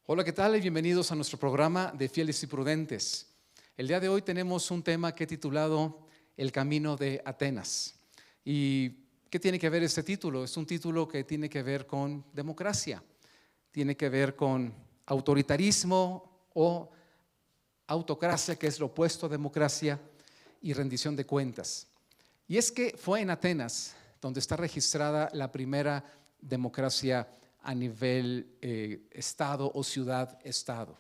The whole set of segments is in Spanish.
Hola, ¿qué tal? Y bienvenidos a nuestro programa de Fieles y Prudentes. El día de hoy tenemos un tema que he titulado El Camino de Atenas. ¿Y qué tiene que ver este título? Es un título que tiene que ver con democracia, tiene que ver con autoritarismo o autocracia, que es lo opuesto a democracia, y rendición de cuentas. Y es que fue en Atenas donde está registrada la primera democracia a nivel estado o ciudad-estado.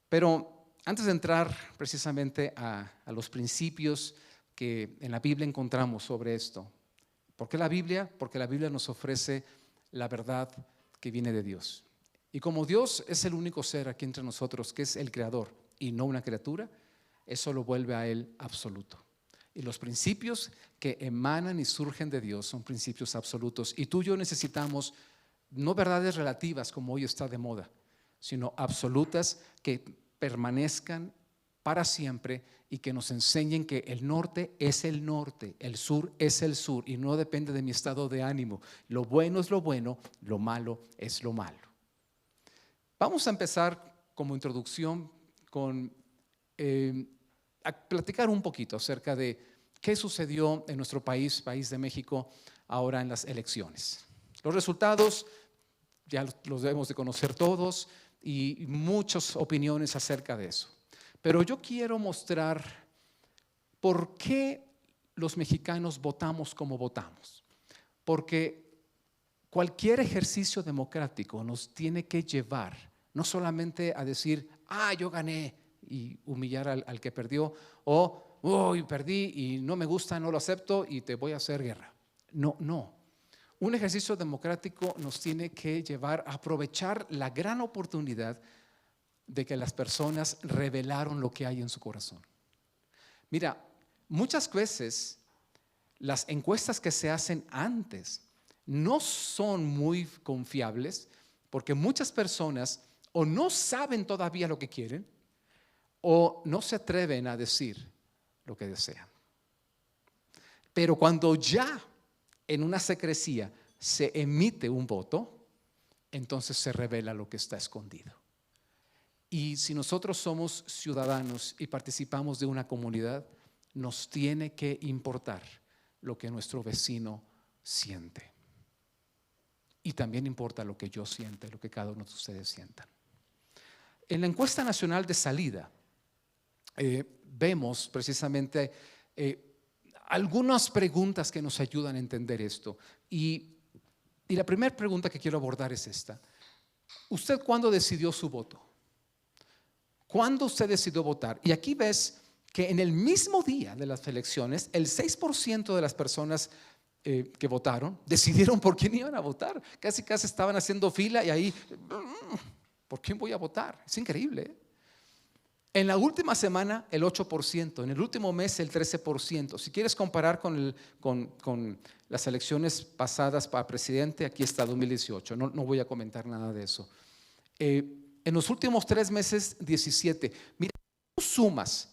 Pero antes de entrar precisamente a los principios que en la Biblia encontramos sobre esto, ¿por qué la Biblia? Porque la Biblia nos ofrece la verdad que viene de Dios. Y como Dios es el único ser aquí entre nosotros que es el creador y no una criatura, eso lo vuelve a Él absoluto. Y los principios que emanan y surgen de Dios son principios absolutos. Y tú y yo necesitamos no verdades relativas como hoy está de moda, sino absolutas que permanezcan para siempre y que nos enseñen que el norte es el norte, el sur es el sur y no depende de mi estado de ánimo. Lo bueno es lo bueno, lo malo es lo malo. Vamos a empezar como introducción con a platicar un poquito acerca de qué sucedió en nuestro país, país de México, ahora en las elecciones. Los resultados ya los debemos de conocer todos y muchas opiniones acerca de eso. Pero yo quiero mostrar por qué los mexicanos votamos como votamos. Porque cualquier ejercicio democrático nos tiene que llevar no solamente a decir, yo gané y humillar al que perdió, o perdí y no me gusta, no lo acepto y te voy a hacer guerra. No. Un ejercicio democrático nos tiene que llevar a aprovechar la gran oportunidad de que las personas revelaron lo que hay en su corazón. Mira, muchas veces las encuestas que se hacen antes no son muy confiables porque muchas personas o no saben todavía lo que quieren o no se atreven a decir lo que desean. Pero cuando ya en una secrecía se emite un voto, entonces se revela lo que está escondido. Y si nosotros somos ciudadanos y participamos de una comunidad, nos tiene que importar lo que nuestro vecino siente. Y también importa lo que yo sienta y lo que cada uno de ustedes sientan. En la encuesta nacional de salida, vemos precisamente algunas preguntas que nos ayudan a entender esto. Y la primera pregunta que quiero abordar es esta. ¿Usted cuándo decidió su voto? ¿Cuándo usted decidió votar? Y aquí ves que en el mismo día de las elecciones, el 6% de las personas que votaron decidieron por quién iban a votar. Casi estaban haciendo fila y ahí, ¿por quién voy a votar? Es increíble, ¿eh? En la última semana el 8%, en el último mes el 13%. Si quieres comparar con las elecciones pasadas para presidente, aquí está 2018, no voy a comentar nada de eso. En los últimos 3 meses, 17. Mira, tú sumas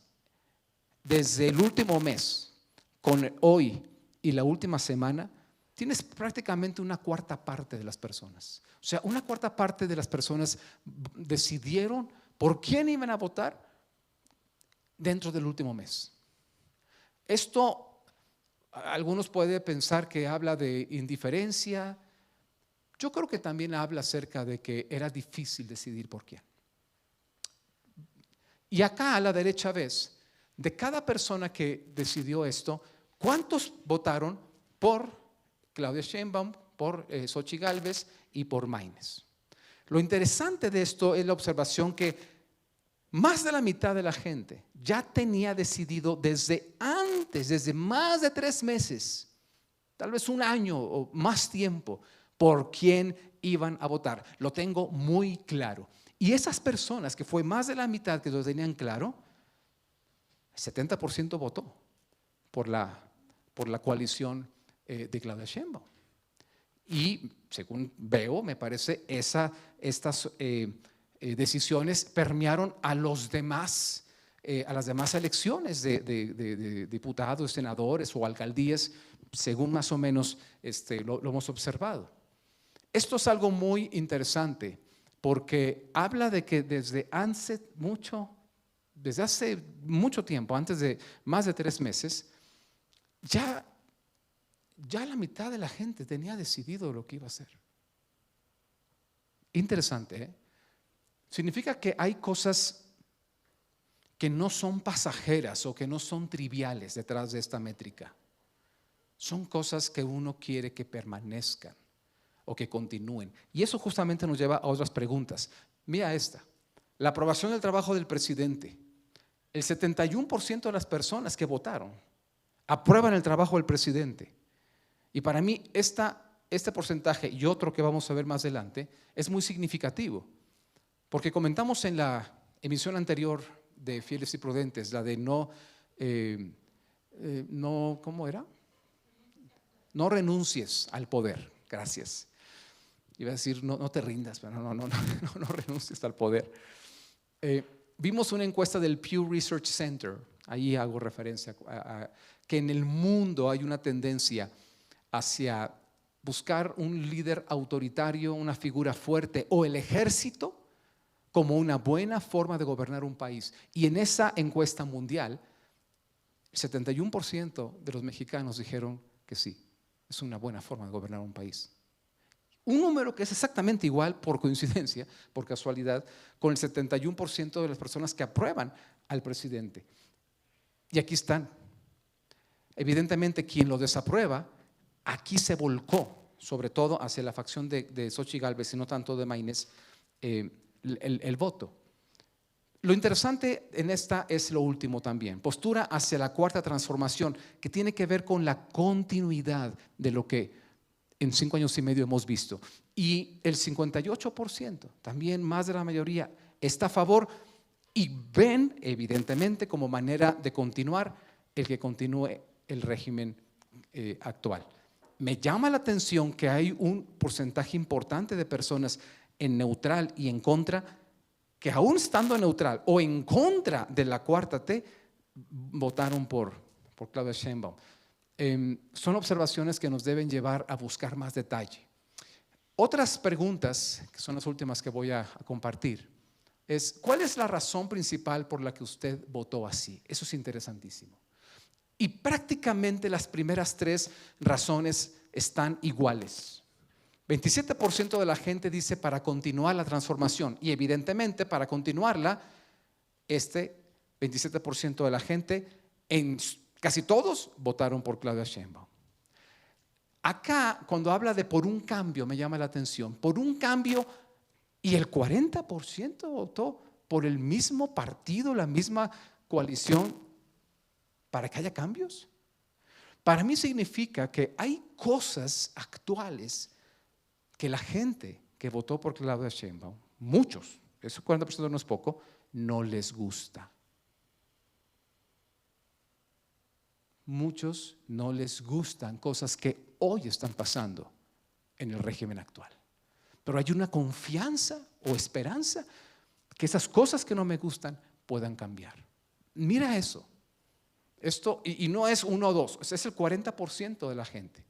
desde el último mes con hoy y la última semana, tienes prácticamente una cuarta parte de las personas. O sea, una cuarta parte de las personas decidieron por quién iban a votar dentro del último mes. Esto, algunos pueden pensar que habla de indiferencia. Yo creo que también habla acerca de que era difícil decidir por quién. Y acá a la derecha ves, de cada persona que decidió esto, ¿cuántos votaron por Claudia Sheinbaum, por Xochitl Gálvez y por Maínez? Lo interesante de esto es la observación que más de la mitad de la gente ya tenía decidido desde antes, desde más de 3 meses, tal vez 1 año o más tiempo, por quién iban a votar. Lo tengo muy claro. Y esas personas, que fue más de la mitad que lo tenían claro, 70% votó por la coalición de Claudia Sheinbaum. Y según veo, me parece, estas decisiones permearon a los demás, a las demás elecciones de diputados, senadores o alcaldías, según más o menos lo hemos observado. Esto es algo muy interesante porque habla de que desde hace mucho tiempo, antes de más de 3 meses, ya la mitad de la gente tenía decidido lo que iba a hacer. Interesante, ¿eh? Significa que hay cosas que no son pasajeras o que no son triviales detrás de esta métrica. Son cosas que uno quiere que permanezcan o que continúen. Y eso justamente nos lleva a otras preguntas. Mira esta: la aprobación del trabajo del presidente. El 71% de las personas que votaron aprueban el trabajo del presidente. Y para mí este porcentaje y otro que vamos a ver más adelante es muy significativo, porque comentamos en la emisión anterior de Fieles y Prudentes, la de ¿cómo era? No renuncies al poder. Gracias. Iba a decir, no te rindas, pero no renuncies al poder. Vimos una encuesta del Pew Research Center, ahí hago referencia a que en el mundo hay una tendencia hacia buscar un líder autoritario, una figura fuerte, o el ejército como una buena forma de gobernar un país. Y en esa encuesta mundial, el 71% de los mexicanos dijeron que sí, es una buena forma de gobernar un país. Un número que es exactamente igual, por coincidencia, por casualidad, con el 71% de las personas que aprueban al presidente. Y aquí están. Evidentemente, quien lo desaprueba, aquí se volcó, sobre todo hacia la facción de Xochitl Gálvez y no tanto de Maínez, el voto. Lo interesante en esta es lo último también: postura hacia la cuarta transformación, que tiene que ver con la continuidad de lo que en 5 años y medio hemos visto. Y el 58%, también más de la mayoría, está a favor y ven evidentemente como manera de continuar el que continúe el régimen actual. Me llama la atención que hay un porcentaje importante de personas en neutral y en contra, que aún estando en neutral o en contra de la cuarta T, votaron por Claudia Sheinbaum. Son observaciones que nos deben llevar a buscar más detalle. Otras preguntas, que son las últimas que voy a compartir, es: ¿cuál es la razón principal por la que usted votó así? Eso es interesantísimo. Y prácticamente las primeras 3 razones están iguales. 27% de la gente dice para continuar la transformación, y evidentemente para continuarla, 27% de la gente, casi todos, votaron por Claudia Sheinbaum. Acá, cuando habla de por un cambio, me llama la atención. Por un cambio, y el 40% votó por el mismo partido, la misma coalición, para que haya cambios. Para mí significa que hay cosas actuales que la gente que votó por Claudia Sheinbaum, muchos, ese 40% no es poco, no les gusta. Muchos no les gustan cosas que hoy están pasando en el régimen actual. Pero hay una confianza o esperanza que esas cosas que no me gustan puedan cambiar. Mira eso. Esto, y no es 1 o 2, es el 40% de la gente.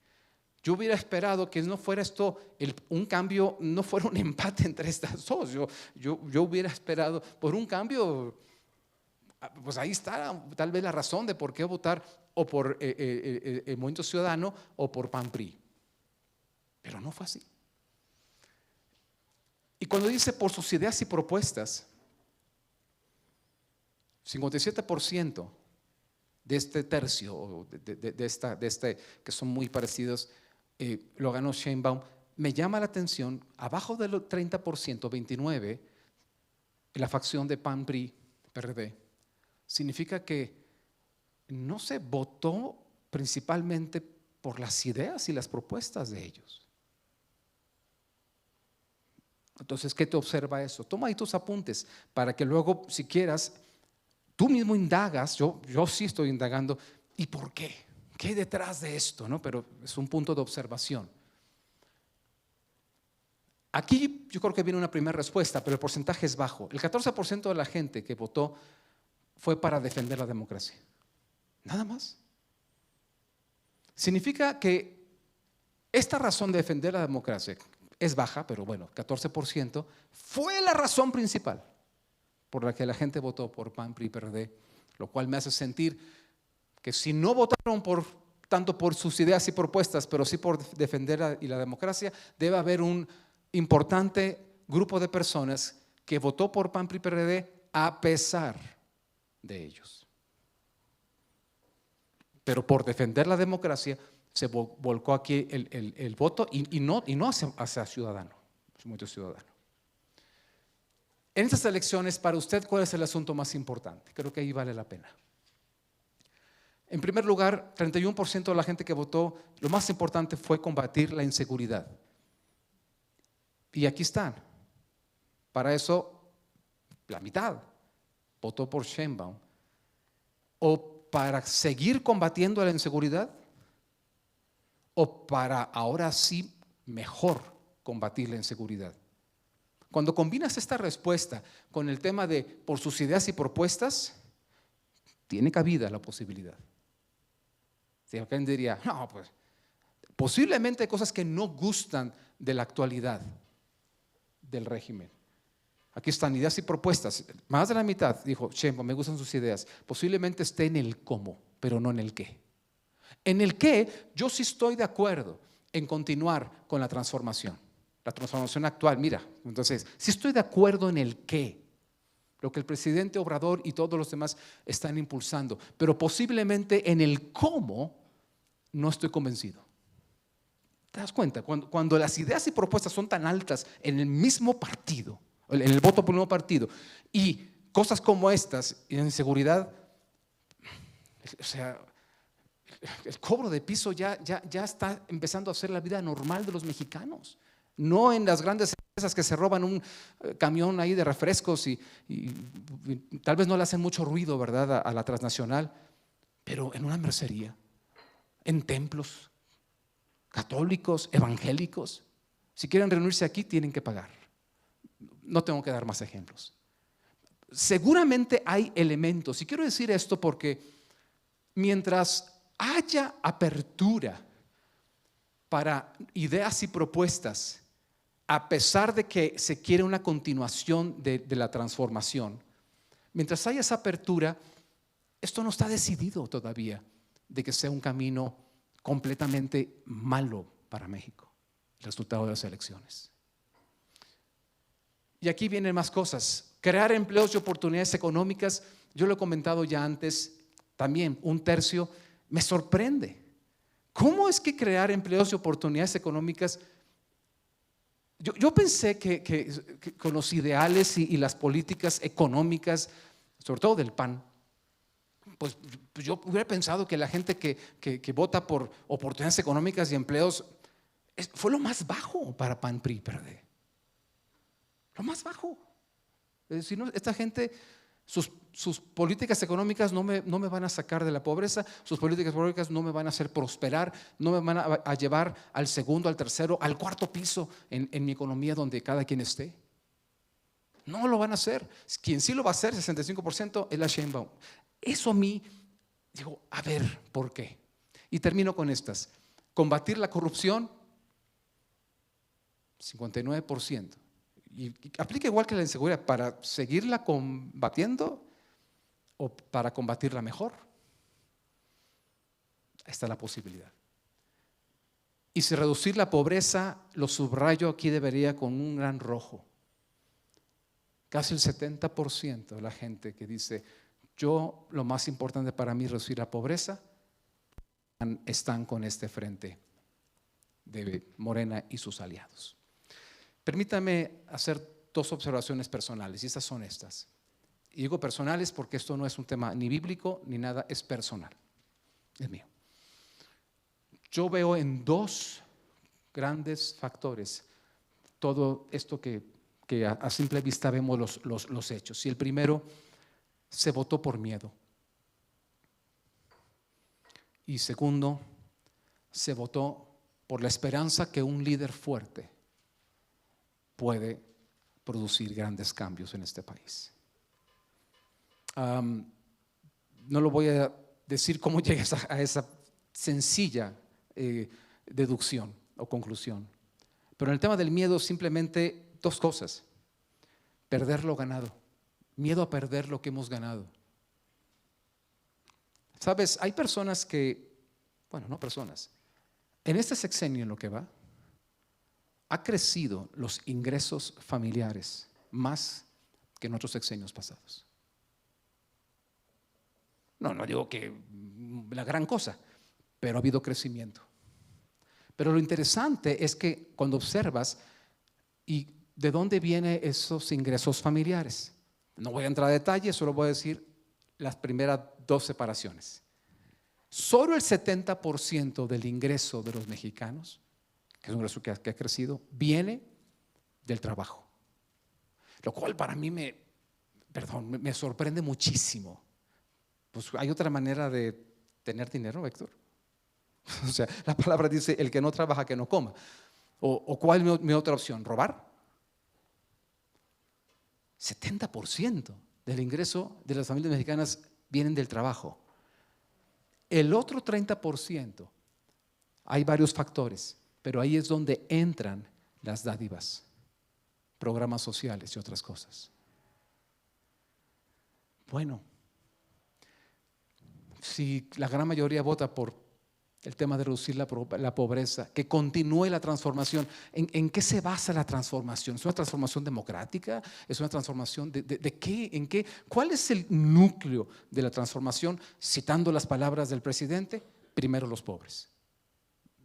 Yo hubiera esperado que no fuera esto un cambio, no fuera un empate entre estas dos. Yo hubiera esperado por un cambio. Pues ahí está tal vez la razón de por qué votar o por el Movimiento Ciudadano o por PAN-PRI. Pero no fue así. Y cuando dice por sus ideas y propuestas, 57% de este tercio, que son muy parecidos, lo ganó Sheinbaum. Me llama la atención, abajo del 30%, 29%, la facción de PAN-PRI, PRD. Significa que no se votó principalmente por las ideas y las propuestas de ellos. Entonces, ¿qué te observa eso? Toma ahí tus apuntes para que luego, si quieras, tú mismo indagas. Yo sí estoy indagando. ¿Y por qué? ¿Qué hay detrás de esto? ¿No? Pero es un punto de observación. Aquí yo creo que viene una primera respuesta, pero el porcentaje es bajo. El 14% de la gente que votó fue para defender la democracia. Nada más. Significa que esta razón de defender la democracia, es baja, pero bueno, 14%, fue la razón principal por la que la gente votó por PAN, PRI, PRD, lo cual me hace sentir que si no votaron tanto por sus ideas y propuestas, pero sí por defender la democracia, debe haber un importante grupo de personas que votó por PAN, PRI, PRD a pesar de ellos. Pero por defender la democracia se volcó aquí el voto y no hacia ciudadano, mucho ciudadano. En estas elecciones, para usted, ¿cuál es el asunto más importante? Creo que ahí vale la pena. En primer lugar, 31% de la gente que votó, lo más importante fue combatir la inseguridad. Y aquí están. Para eso, la mitad votó por Sheinbaum. O para seguir combatiendo la inseguridad, o para ahora sí mejor combatir la inseguridad. Cuando combinas esta respuesta con el tema de por sus ideas y propuestas, tiene cabida la posibilidad. Si alguien diría, no, pues posiblemente hay cosas que no gustan de la actualidad del régimen. Aquí están ideas y propuestas. Más de la mitad dijo, Sheinbaum, me gustan sus ideas. Posiblemente esté en el cómo, pero no en el qué. En el qué, yo sí estoy de acuerdo en continuar con la transformación actual. Mira, entonces, sí estoy de acuerdo en el qué, lo que el presidente Obrador y todos los demás están impulsando, pero posiblemente en el cómo no estoy convencido. ¿Te das cuenta? Cuando las ideas y propuestas son tan altas en el mismo partido, en el voto por el mismo partido, y cosas como estas, y la inseguridad, o sea, el cobro de piso ya está empezando a ser la vida normal de los mexicanos. No en las grandes empresas que se roban un camión ahí de refrescos y tal vez no le hacen mucho ruido, ¿verdad?, a la transnacional, pero en una mercería, en templos católicos, evangélicos. Si quieren reunirse aquí, tienen que pagar. No tengo que dar más ejemplos. Seguramente hay elementos, y quiero decir esto porque mientras haya apertura para ideas y propuestas, a pesar de que se quiere una continuación de la transformación, mientras haya esa apertura, esto no está decidido todavía de que sea un camino completamente malo para México, el resultado de las elecciones. Y aquí vienen más cosas. Crear empleos y oportunidades económicas, yo lo he comentado ya antes, también 1/3, me sorprende. ¿Cómo es que crear empleos y oportunidades económicas? Yo pensé que con los ideales y las políticas económicas, sobre todo del PAN, pues yo hubiera pensado que la gente que vota por oportunidades económicas y empleos fue lo más bajo para PAN, PRI, PRD. Lo más bajo. Es decir, no, esta gente, sus políticas económicas no me van a sacar de la pobreza, sus políticas económicas no me van a hacer prosperar, no me van a llevar al segundo, al tercero, al cuarto piso en mi economía donde cada quien esté. No lo van a hacer. Quien sí lo va a hacer, 65%, es la Sheinbaum. Eso a mí, digo, a ver, ¿por qué? Y termino con estas. Combatir la corrupción, 59%. Y aplica igual que la inseguridad, para seguirla combatiendo o para combatirla mejor. Ahí está la posibilidad. Y si reducir la pobreza, lo subrayo aquí, debería con un gran rojo. Casi el 70% de la gente que dice, yo lo más importante para mí es reducir la pobreza, están con este frente de Morena y sus aliados. Permítame hacer 2 observaciones personales, y estas son estas. Y digo personales porque esto no es un tema ni bíblico ni nada, es personal, es mío. Yo veo en 2 grandes factores todo esto que a simple vista vemos los hechos. Y el primero, se votó por miedo. Y segundo, se votó por la esperanza que un líder fuerte puede producir grandes cambios en este país. No lo voy a decir cómo llegues a esa sencilla deducción o conclusión, Pero en el tema del miedo, simplemente dos cosas: perder lo ganado, miedo a perder lo que hemos ganado. Sabes, hay personas que, bueno, no personas, en este sexenio en lo que va, ha crecido los ingresos familiares más que en otros sexenios pasados. No digo que la gran cosa, pero ha habido crecimiento. Pero lo interesante es que cuando observas y de dónde vienen esos ingresos familiares, no voy a entrar a detalles, solo voy a decir las primeras dos separaciones. Solo el 70% del ingreso de los mexicanos, que es un ingreso que ha crecido, viene del trabajo. Lo cual para mí me sorprende muchísimo. Pues hay otra manera de tener dinero, Héctor. O sea, la palabra dice: el que no trabaja, que no coma. ¿O cuál es mi otra opción? ¿Robar? 70% del ingreso de las familias mexicanas vienen del trabajo. El otro 30%, hay varios factores, pero ahí es donde entran las dádivas, programas sociales y otras cosas. Bueno, si la gran mayoría vota por el tema de reducir la pobreza, que continúe la transformación, ¿en qué se basa la transformación? ¿Es una transformación democrática? ¿Es una transformación de qué? ¿En qué? ¿Cuál es el núcleo de la transformación? Citando las palabras del presidente: primero los pobres.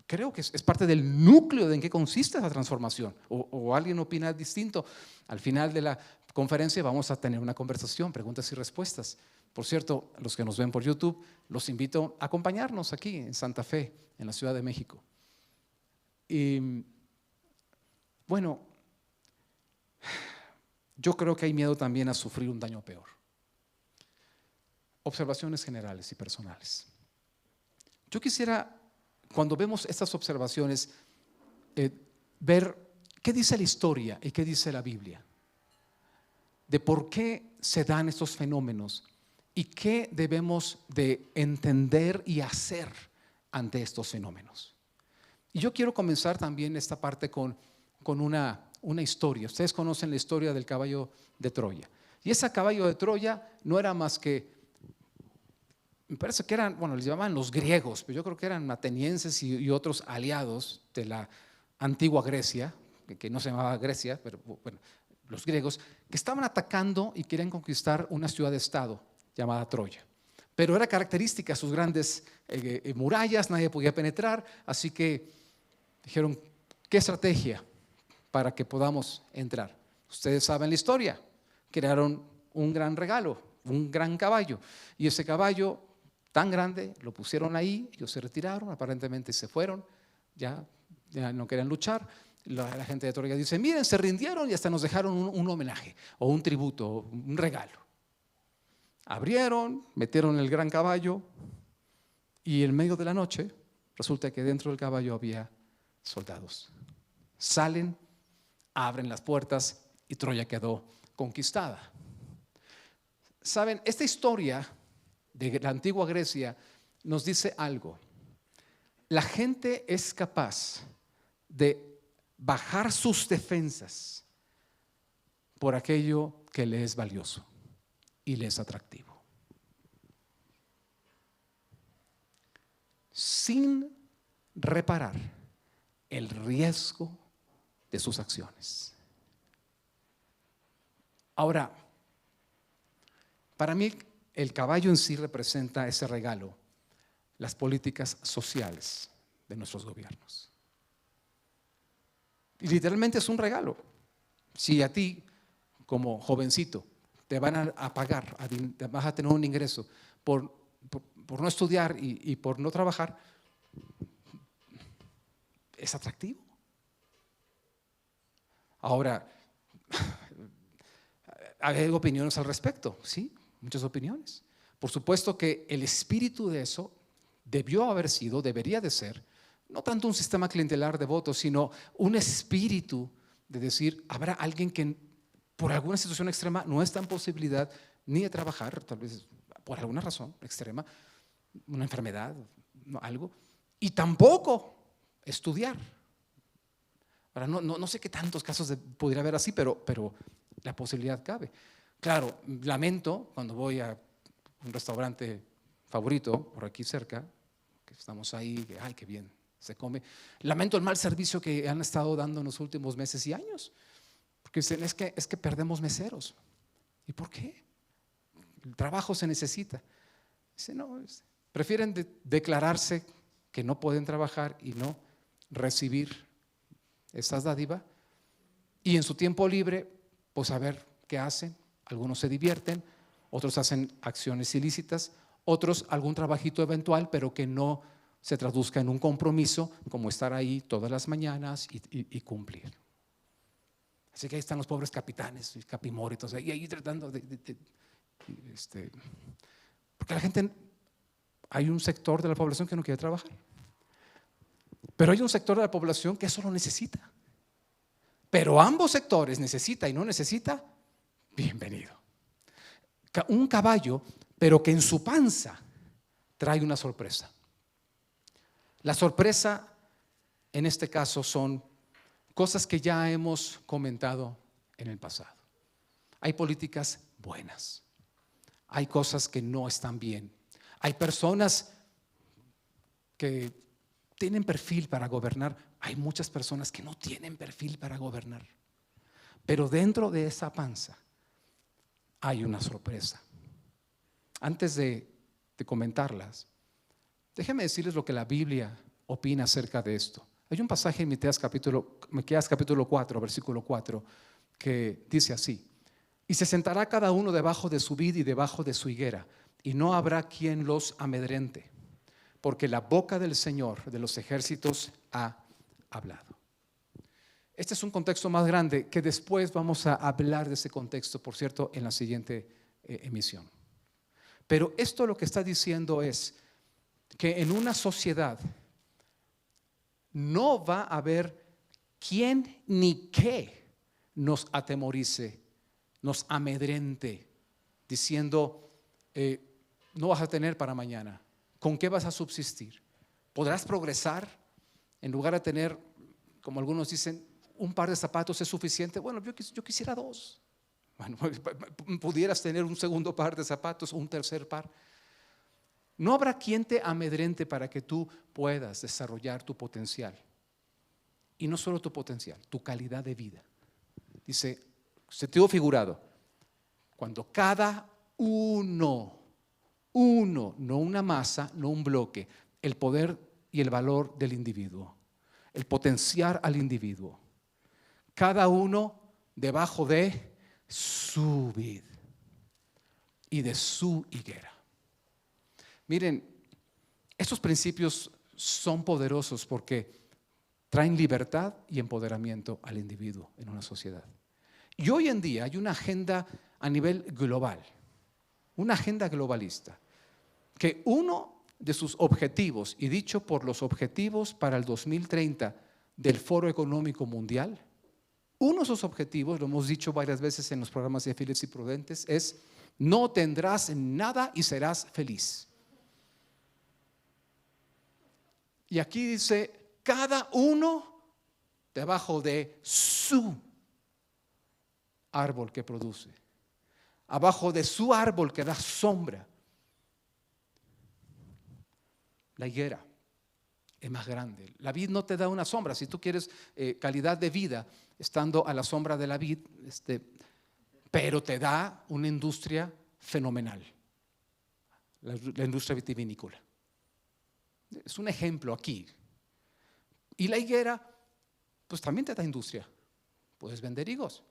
Creo que es parte del núcleo de en qué consiste esa transformación. ¿O alguien opina distinto? Al final de la conferencia vamos a tener una conversación, preguntas y respuestas. Por cierto, los que nos ven por YouTube, los invito a acompañarnos aquí en Santa Fe, en la Ciudad de México. Y bueno, yo creo que hay miedo también a sufrir un daño peor. Observaciones generales y personales. Yo quisiera, cuando vemos estas observaciones, ver qué dice la historia y qué dice la Biblia, de por qué se dan estos fenómenos y qué debemos de entender y hacer ante estos fenómenos. Y yo quiero comenzar también esta parte con una historia. Ustedes conocen la historia del caballo de Troya. Y ese caballo de Troya no era más que, me parece que eran, bueno, les llamaban los griegos, pero yo creo que eran atenienses y otros aliados de la antigua Grecia, que no se llamaba Grecia, pero bueno, los griegos, que estaban atacando y querían conquistar una ciudad-estado llamada Troya. Pero era característica sus grandes murallas, nadie podía penetrar, así que dijeron: ¿qué estrategia para que podamos entrar? Ustedes saben la historia, crearon un gran regalo, un gran caballo, y ese caballo tan grande lo pusieron ahí, ellos se retiraron, aparentemente se fueron, ya no querían luchar. La gente de Troya dice: miren, se rindieron y hasta nos dejaron un homenaje o un tributo, un regalo. Abrieron, metieron el gran caballo y en medio de la noche resulta que dentro del caballo había soldados. Salen, abren las puertas y Troya quedó conquistada. Saben, esta historia de la antigua Grecia nos dice algo. La gente es capaz de bajar sus defensas por aquello que le es valioso y le es atractivo, sin reparar el riesgo de sus acciones. Ahora, para mí el caballo en sí representa ese regalo, las políticas sociales de nuestros gobiernos. Y literalmente es un regalo. Si a ti, como jovencito, te van a pagar, vas a tener un ingreso por no estudiar y por no trabajar, es atractivo. Ahora, hay opiniones al respecto, sí, muchas opiniones. Por supuesto que el espíritu de eso debería de ser, no tanto un sistema clientelar de votos, sino un espíritu de decir: habrá alguien que por alguna situación extrema no está en posibilidad ni de trabajar, tal vez por alguna razón extrema, una enfermedad, algo, y tampoco estudiar. Ahora, no sé qué tantos casos pudiera haber así, pero la posibilidad cabe. Claro, lamento cuando voy a un restaurante favorito por aquí cerca, que estamos ahí, que ay, qué bien se come. Lamento el mal servicio que han estado dando en los últimos meses y años, porque dicen, es que perdemos meseros. ¿Y por qué? El trabajo se necesita. Dicen, no, prefieren declararse que no pueden trabajar y no recibir esas dádivas, y en su tiempo libre, pues a ver qué hacen. Algunos se divierten, otros hacen acciones ilícitas, otros algún trabajito eventual, pero que no se traduzca en un compromiso, como estar ahí todas las mañanas y cumplir. Así que ahí están los pobres capitanes, capimóritos, y ahí tratando porque la gente, hay un sector de la población que no quiere trabajar. Pero hay un sector de la población que eso lo necesita. Pero ambos sectores, necesita y no necesita, bienvenido. Un caballo, pero que en su panza trae una sorpresa. La sorpresa en este caso son cosas que ya hemos comentado en el pasado. Hay políticas buenas, hay cosas que no están bien, hay personas que tienen perfil para gobernar, hay muchas personas que no tienen perfil para gobernar. Pero dentro de esa panza hay una sorpresa. Antes de comentarlas, déjenme decirles lo que la Biblia opina acerca de esto. Hay un pasaje en Miqueas capítulo 4, versículo 4, que dice así: y se sentará cada uno debajo de su vid y debajo de su higuera, y no habrá quien los amedrente, porque la boca del Señor de los ejércitos ha hablado. Este es un contexto más grande que después vamos a hablar de ese contexto, por cierto, en la siguiente emisión. Pero esto lo que está diciendo es que en una sociedad no va a haber quién ni qué nos atemorice, nos amedrente, diciendo no vas a tener para mañana. ¿Con qué vas a subsistir? ¿Podrás progresar? En lugar de tener, como algunos dicen, un par de zapatos es suficiente. Bueno, yo quisiera dos. Bueno, pudieras tener un segundo par de zapatos o un tercer par. No habrá quien te amedrente para que tú puedas desarrollar tu potencial. Y no solo tu potencial, tu calidad de vida. Dice, sentido figurado, cuando cada uno, no una masa, no un bloque, el poder y el valor del individuo, el potenciar al individuo, cada uno debajo de su vid y de su higuera. Miren, estos principios son poderosos porque traen libertad y empoderamiento al individuo en una sociedad. Y hoy en día hay una agenda a nivel global, una agenda globalista, que uno de sus objetivos, y dicho por los objetivos para el 2030 del Foro Económico Mundial, uno de sus objetivos, lo hemos dicho varias veces en los programas de Fieles y Prudentes, es: no tendrás nada y serás feliz. Y aquí dice, cada uno debajo de su árbol que produce, abajo de su árbol que da sombra. La higuera es más grande. La vid no te da una sombra. Si tú quieres calidad de vida estando a la sombra de la vid, pero te da una industria fenomenal, la industria vitivinícola. Es un ejemplo aquí. Y la higuera, pues también te da industria. Puedes vender higos,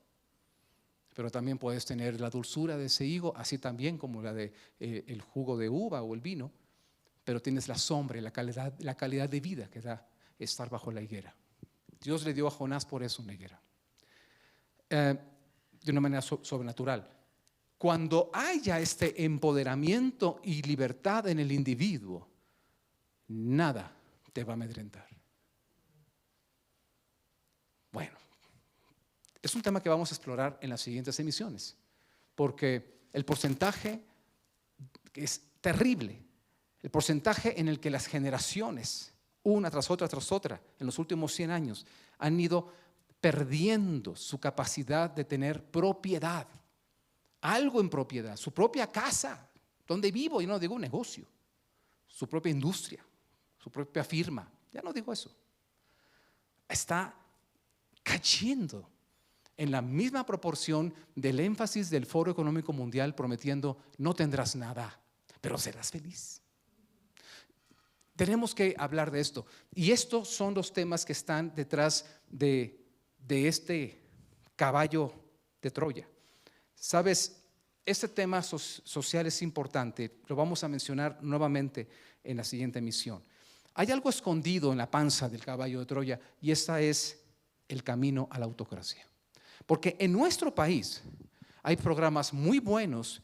pero también puedes tener la dulzura de ese higo, así también como la de el jugo de uva o el vino, pero tienes la sombra y la calidad de vida que da estar bajo la higuera. Dios le dio a Jonás por eso una higuera, de una manera sobrenatural. Cuando haya este empoderamiento y libertad en el individuo, nada te va a amedrentar. Bueno, es un tema que vamos a explorar en las siguientes emisiones, porque el porcentaje es terrible, el porcentaje en el que las generaciones, una tras otra, en los últimos 100 años, han ido perdiendo su capacidad de tener propiedad, algo en propiedad, su propia casa, donde vivo, y no digo un negocio, su propia industria, su propia firma, ya no digo eso. Está cayendo en la misma proporción del énfasis del Foro Económico Mundial prometiendo: no tendrás nada, pero serás feliz. Tenemos que hablar de esto, y estos son los temas que están detrás de este caballo de Troya. Sabes, este tema social es importante, lo vamos a mencionar nuevamente en la siguiente emisión. Hay algo escondido en la panza del caballo de Troya, y esta es el camino a la autocracia. Porque en nuestro país hay programas muy buenos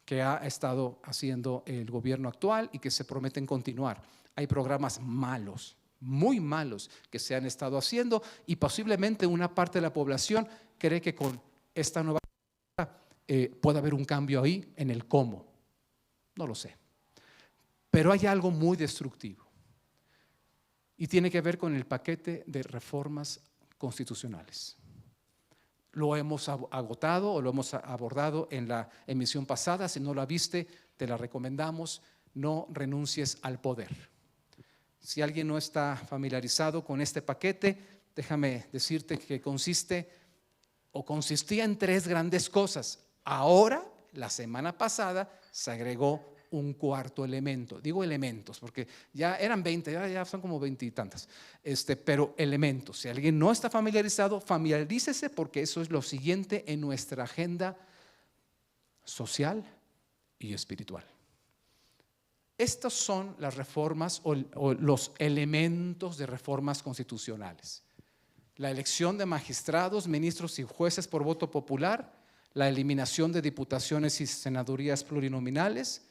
que ha estado haciendo el gobierno actual y que se prometen continuar. Hay programas malos, muy malos, que se han estado haciendo, y posiblemente una parte de la población cree que con esta nueva puede haber un cambio ahí en el cómo. No lo sé. Pero hay algo muy destructivo y tiene que ver con el paquete de reformas constitucionales. Lo hemos agotado o lo hemos abordado en la emisión pasada. Si no la viste, te la recomendamos. No renuncies al poder. Si alguien no está familiarizado con este paquete, déjame decirte que consistía en 3 grandes cosas. Ahora, la semana pasada, se agregó un 4º elemento. Digo elementos porque ya eran 20, ya son como 20 y tantas. Pero elementos. Si alguien no está familiarizado, familiarícese, porque eso es lo siguiente en nuestra agenda social y espiritual. Estas son las reformas o los elementos de reformas constitucionales: la elección de magistrados, ministros y jueces por voto popular, la eliminación de diputaciones y senadurías plurinominales,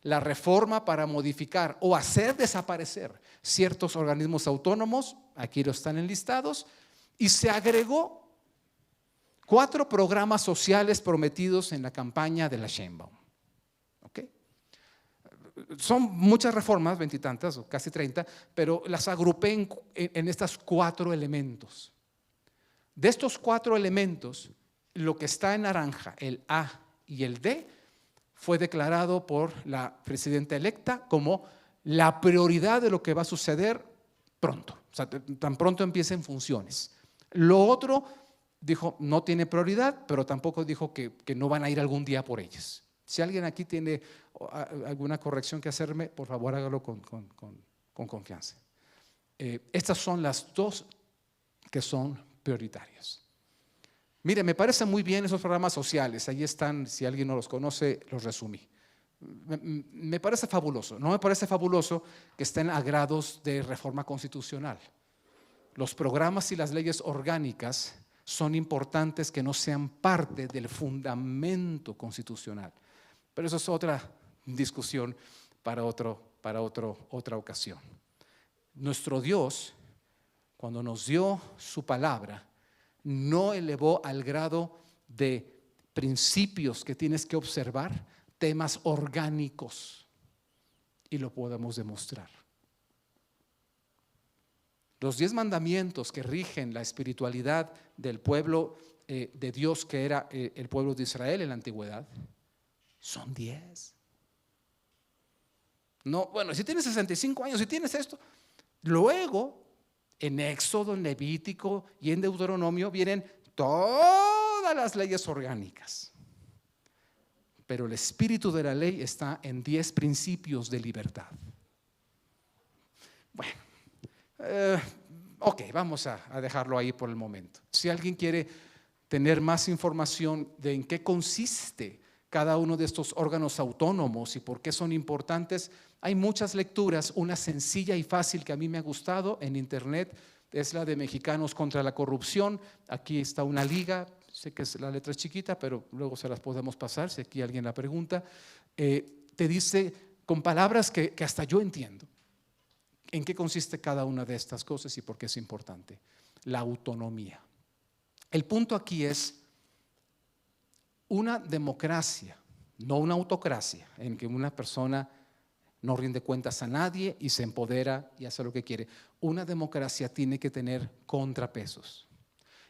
la reforma para modificar o hacer desaparecer ciertos organismos autónomos, aquí lo están enlistados, y se agregó 4 programas sociales prometidos en la campaña de la Sheinbaum. Son muchas reformas, 20 y tantas o casi 30, pero las agrupé en estos 4 elementos. De estos 4 elementos, lo que está en naranja, el A y el D, fue declarado por la presidenta electa como la prioridad de lo que va a suceder pronto, o sea, tan pronto empiecen funciones. Lo otro, dijo, no tiene prioridad, pero tampoco dijo que no van a ir algún día por ellas. Si alguien aquí tiene alguna corrección que hacerme, por favor hágalo con confianza. Estas son las 2 que son prioritarias. Mire, me parecen muy bien esos programas sociales, ahí están, si alguien no los conoce, los resumí. Me parece fabuloso. No me parece fabuloso que estén a grados de reforma constitucional. Los programas y las leyes orgánicas son importantes que no sean parte del fundamento constitucional. Pero eso es otra discusión para otra ocasión. Nuestro Dios, cuando nos dio su palabra, no elevó al grado de principios que tienes que observar temas orgánicos, y lo podemos demostrar. Los 10 mandamientos que rigen la espiritualidad del pueblo de Dios, que era el pueblo de Israel en la antigüedad, son 10. No, bueno, si tienes 65 años, si tienes esto, luego en Éxodo, en Levítico y en Deuteronomio vienen todas las leyes orgánicas. Pero el espíritu de la ley está en 10 principios de libertad. Bueno, ok, vamos a dejarlo ahí por el momento. Si alguien quiere tener más información de en qué consiste cada uno de estos órganos autónomos y por qué son importantes, hay muchas lecturas. Una sencilla y fácil que a mí me ha gustado en internet es la de Mexicanos contra la Corrupción. Aquí está una liga, sé que la letra es chiquita, pero luego se las podemos pasar si aquí alguien la pregunta. Te dice con palabras que hasta yo entiendo en qué consiste cada una de estas cosas y por qué es importante. La autonomía. El punto aquí es una democracia, no una autocracia, en que una persona no rinde cuentas a nadie y se empodera y hace lo que quiere. Una democracia tiene que tener contrapesos.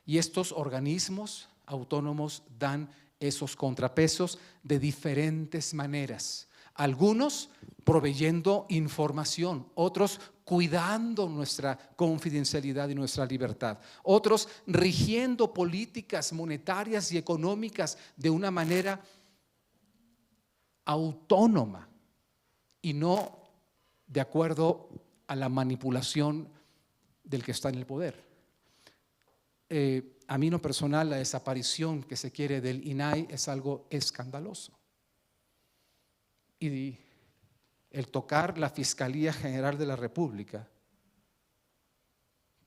Y estos organismos autónomos dan esos contrapesos de diferentes maneras. Algunos proveyendo información, otros cuidando nuestra confidencialidad y nuestra libertad, otros rigiendo políticas monetarias y económicas de una manera autónoma y no de acuerdo a la manipulación del que está en el poder. A mí en lo personal, la desaparición que se quiere del INAI es algo escandaloso. Y el tocar la Fiscalía General de la República,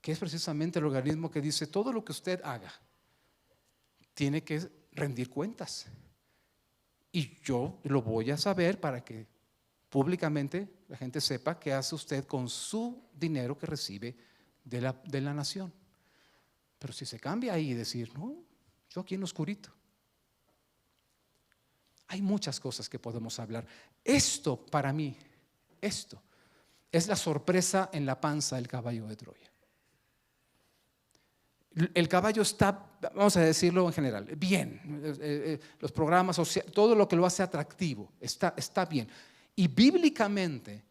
que es precisamente el organismo que dice todo lo que usted haga tiene que rendir cuentas. Y yo lo voy a saber para que públicamente la gente sepa qué hace usted con su dinero que recibe de la nación. Pero si se cambia ahí y decir, no, yo aquí en lo oscurito. Hay muchas cosas que podemos hablar. Esto para mí, esto es la sorpresa en la panza del caballo de Troya. El caballo está, vamos a decirlo en general, bien. Los programas sociales, todo lo que lo hace atractivo, está bien. Y bíblicamente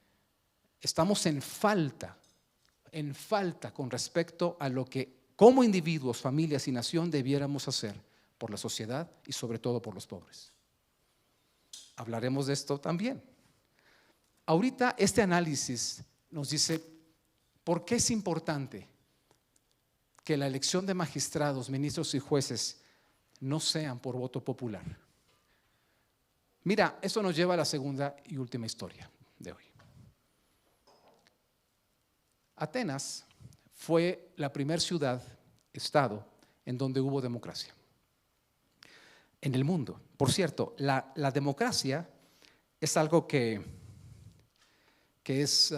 estamos en falta con respecto a lo que como individuos, familias y nación debiéramos hacer por la sociedad y sobre todo por los pobres. Hablaremos de esto también. Ahorita este análisis nos dice por qué es importante que la elección de magistrados, ministros y jueces no sean por voto popular. Mira, esto nos lleva a la segunda y última historia de hoy. Atenas fue la primera ciudad, estado, en donde hubo democracia en el mundo. Por cierto, la democracia es algo que es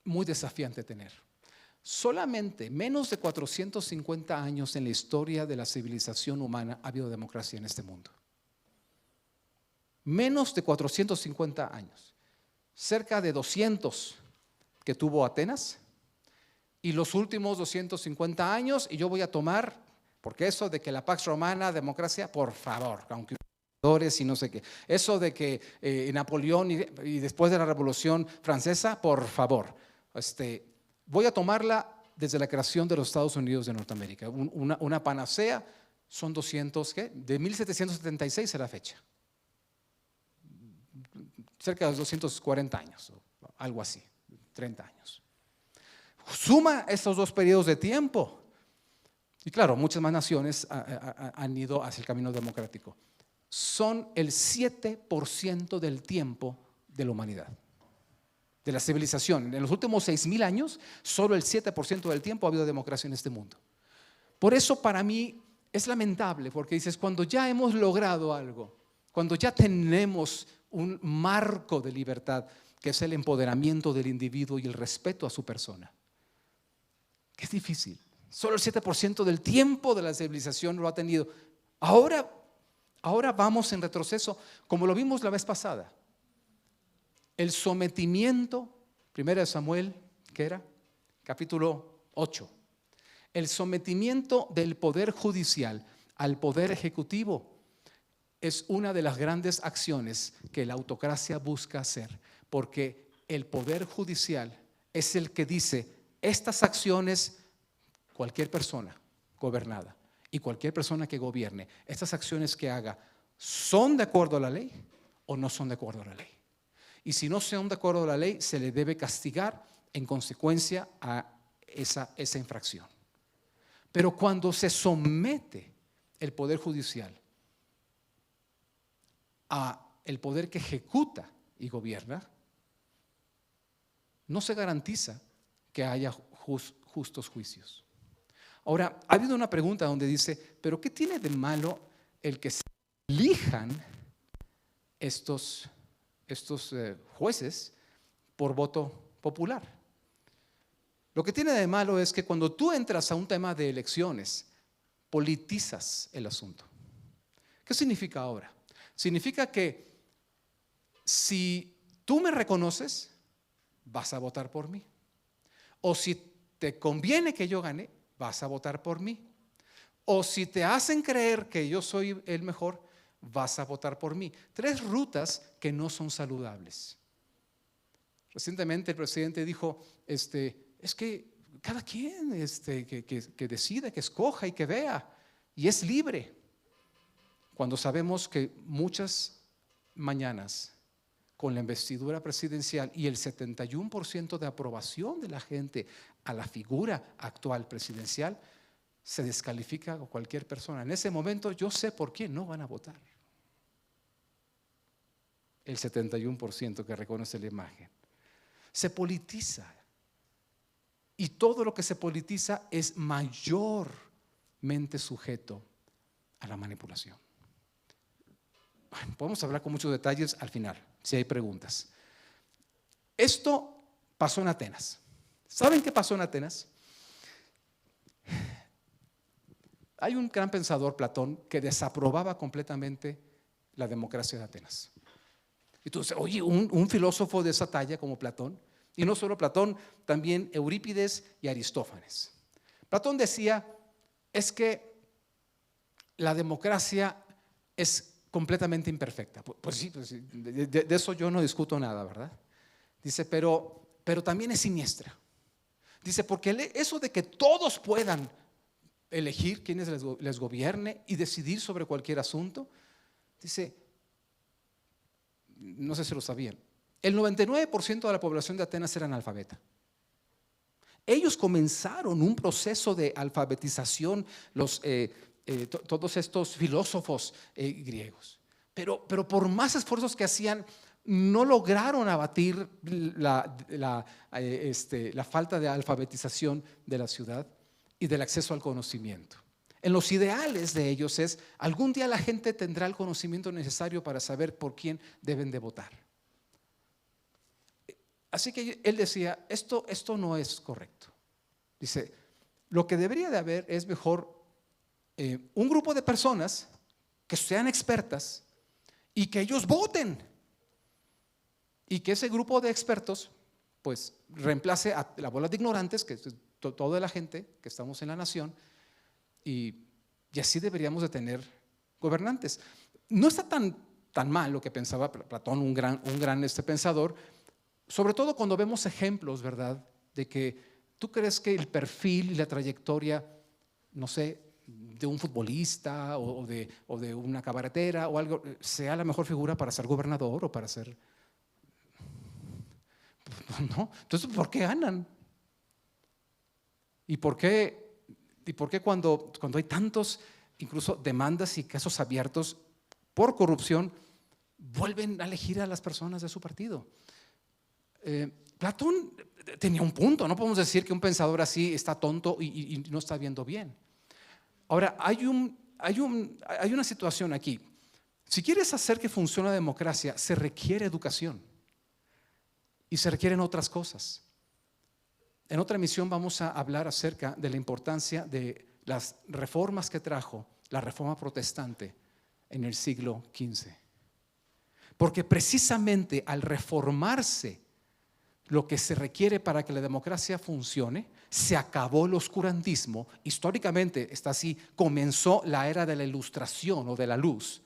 muy desafiante tener. Solamente menos de 450 años en la historia de la civilización humana ha habido democracia en este mundo. Menos de 450 años. Cerca de 200 que tuvo Atenas y los últimos 250 años, y yo voy a tomar, porque eso de que la Pax Romana, democracia, por favor, aunque y no sé qué, eso de que Napoleón y después de la Revolución Francesa, por favor, voy a tomarla desde la creación de los Estados Unidos de Norteamérica, una panacea. Son 200, ¿qué? De 1776 es la fecha, cerca de los 240 años, algo así, 30 años. Suma estos dos periodos de tiempo y claro, muchas más naciones han ido hacia el camino democrático. Son el 7% del tiempo de la humanidad, de la civilización. En los últimos 6,000 años, solo el 7% del tiempo ha habido democracia en este mundo. Por eso para mí es lamentable, porque dices, cuando ya hemos logrado algo, cuando ya tenemos un marco de libertad, que es el empoderamiento del individuo y el respeto a su persona, que es difícil. Solo el 7% del tiempo de la civilización lo ha tenido. Ahora vamos en retroceso, como lo vimos la vez pasada. El sometimiento, 1 Samuel, ¿qué era? Capítulo 8. El sometimiento del poder judicial al poder ejecutivo es una de las grandes acciones que la autocracia busca hacer, porque el poder judicial es el que dice, estas acciones, cualquier persona gobernada y cualquier persona que gobierne, estas acciones que haga, ¿son de acuerdo a la ley o no son de acuerdo a la ley? Y si no son de acuerdo a la ley, se le debe castigar en consecuencia a esa infracción. Pero cuando se somete el poder judicial a el poder que ejecuta y gobierna, no se garantiza que haya justos juicios. Ahora, ha habido una pregunta donde dice, ¿pero qué tiene de malo el que se elijan estos jueces por voto popular? Lo que tiene de malo es que cuando tú entras a un tema de elecciones, politizas el asunto. ¿Qué significa ahora? Significa que si tú me reconoces, vas a votar por mí. O si te conviene que yo gane, vas a votar por mí. o si te hacen creer que yo soy el mejor, vas a votar por mí. 3 rutas que no son saludables. Recientemente el presidente dijo, es que cada quien que decida, que escoja y que vea, y es libre. Cuando sabemos que muchas mañanas con la investidura presidencial y el 71% de aprobación de la gente a la figura actual presidencial, se descalifica a cualquier persona. En ese momento yo sé por qué no van a votar. El 71% que reconoce la imagen. Se politiza. Y todo lo que se politiza es mayormente sujeto a la manipulación. Bueno, podemos hablar con muchos detalles al final, si hay preguntas. Esto pasó en Atenas. ¿Saben qué pasó en Atenas? Hay un gran pensador, Platón, que desaprobaba completamente la democracia de Atenas. Entonces, oye, un filósofo de esa talla como Platón, y no solo Platón, también Eurípides y Aristófanes. Platón decía, es que la democracia es completamente imperfecta. Pues sí, de eso yo no discuto nada, ¿verdad? Dice, pero también es siniestra. Dice, porque eso de que todos puedan elegir quienes les gobierne y decidir sobre cualquier asunto, dice, no sé si lo sabían, el 99% de la población de Atenas era analfabeta. Ellos comenzaron un proceso de alfabetización, todos estos filósofos griegos, pero por más esfuerzos que hacían, no lograron abatir la falta de alfabetización de la ciudad y del acceso al conocimiento. En los ideales de ellos es, algún día la gente tendrá el conocimiento necesario para saber por quién deben de votar. Así que él decía, esto no es correcto. Dice, lo que debería de haber es mejor un grupo de personas que sean expertas y que ellos voten. Y que ese grupo de expertos pues reemplace a la bola de ignorantes, que es toda la gente que estamos en la nación, y así deberíamos de tener gobernantes. No está tan mal lo que pensaba Platón, un gran pensador, sobre todo cuando vemos ejemplos, ¿verdad? De que tú crees que el perfil y la trayectoria, no sé, de un futbolista o de una cabaretera o algo, sea la mejor figura para ser gobernador o para ser... No, entonces ¿por qué ganan? ¿Y por qué cuando hay tantos, incluso demandas y casos abiertos por corrupción, vuelven a elegir a las personas de su partido? Platón tenía un punto, no podemos decir que un pensador así está tonto y no está viendo bien. Ahora, hay una situación aquí. Si quieres hacer que funcione la democracia, se requiere educación y se requieren otras cosas. En otra emisión vamos a hablar acerca de la importancia de las reformas que trajo la reforma protestante en el siglo XV. Porque precisamente al reformarse lo que se requiere para que la democracia funcione, se acabó el oscurantismo. Históricamente está así, comenzó la era de la ilustración o de la luz.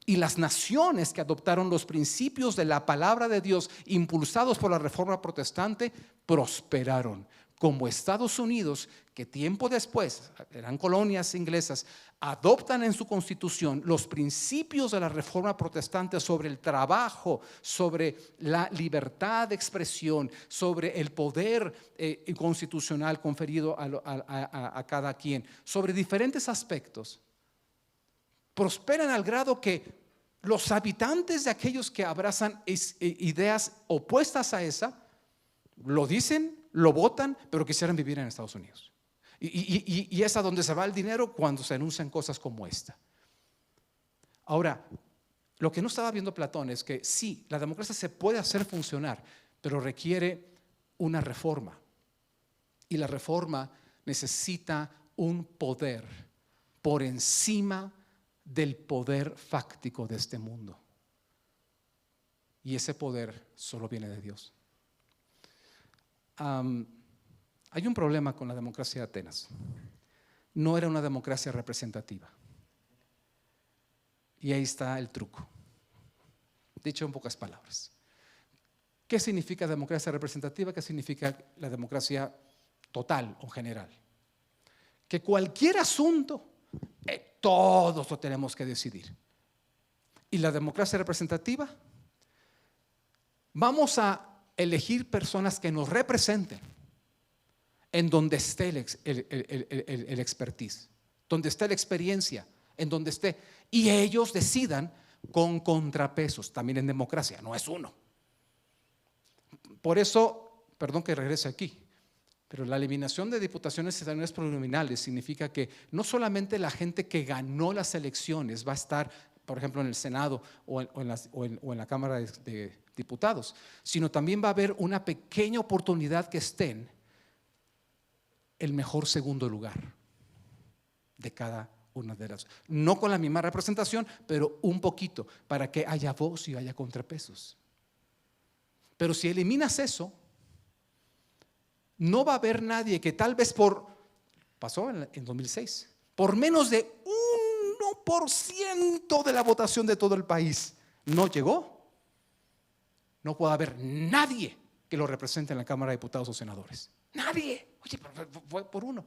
Y las naciones que adoptaron los principios de la palabra de Dios impulsados por la reforma protestante prosperaron, como Estados Unidos, que tiempo después, eran colonias inglesas, adoptan en su constitución los principios de la reforma protestante sobre el trabajo, sobre la libertad de expresión, sobre el poder constitucional conferido a cada quien, sobre diferentes aspectos. Prosperan al grado que los habitantes de aquellos que abrazan ideas opuestas a esa, lo dicen, lo votan, pero quisieran vivir en Estados Unidos. Y es a donde se va el dinero cuando se anuncian cosas como esta. Ahora, lo que no estaba viendo Platón es que sí, la democracia se puede hacer funcionar, pero requiere una reforma. Y la reforma necesita un poder por encima del poder fáctico de este mundo. Y ese poder solo viene de Dios. Hay un problema con la democracia de Atenas. no era una democracia representativa. Y ahí está el truco. Dicho en pocas palabras. ¿Qué significa democracia representativa? ¿Qué significa la democracia total o general? Que cualquier asunto, todos lo tenemos que decidir. Y la democracia representativa, vamos a elegir personas que nos representen en donde esté el expertise, donde esté la experiencia, en donde esté. Y ellos decidan con contrapesos, también en democracia, no es uno. Por eso, perdón que regrese aquí, pero la eliminación de diputaciones y senadores plurinominales significa que no solamente la gente que ganó las elecciones va a estar, por ejemplo, en el Senado o en la Cámara de Diputados, sino también va a haber una pequeña oportunidad que estén el mejor segundo lugar de cada una de las, no con la misma representación, pero un poquito, para que haya voz y haya contrapesos. Pero si eliminas eso, no va a haber nadie que tal vez pasó en 2006, por menos de 1% de la votación de todo el país no llegó, no puede haber nadie que lo represente en la Cámara de Diputados o Senadores. Nadie. Oye, fue por uno.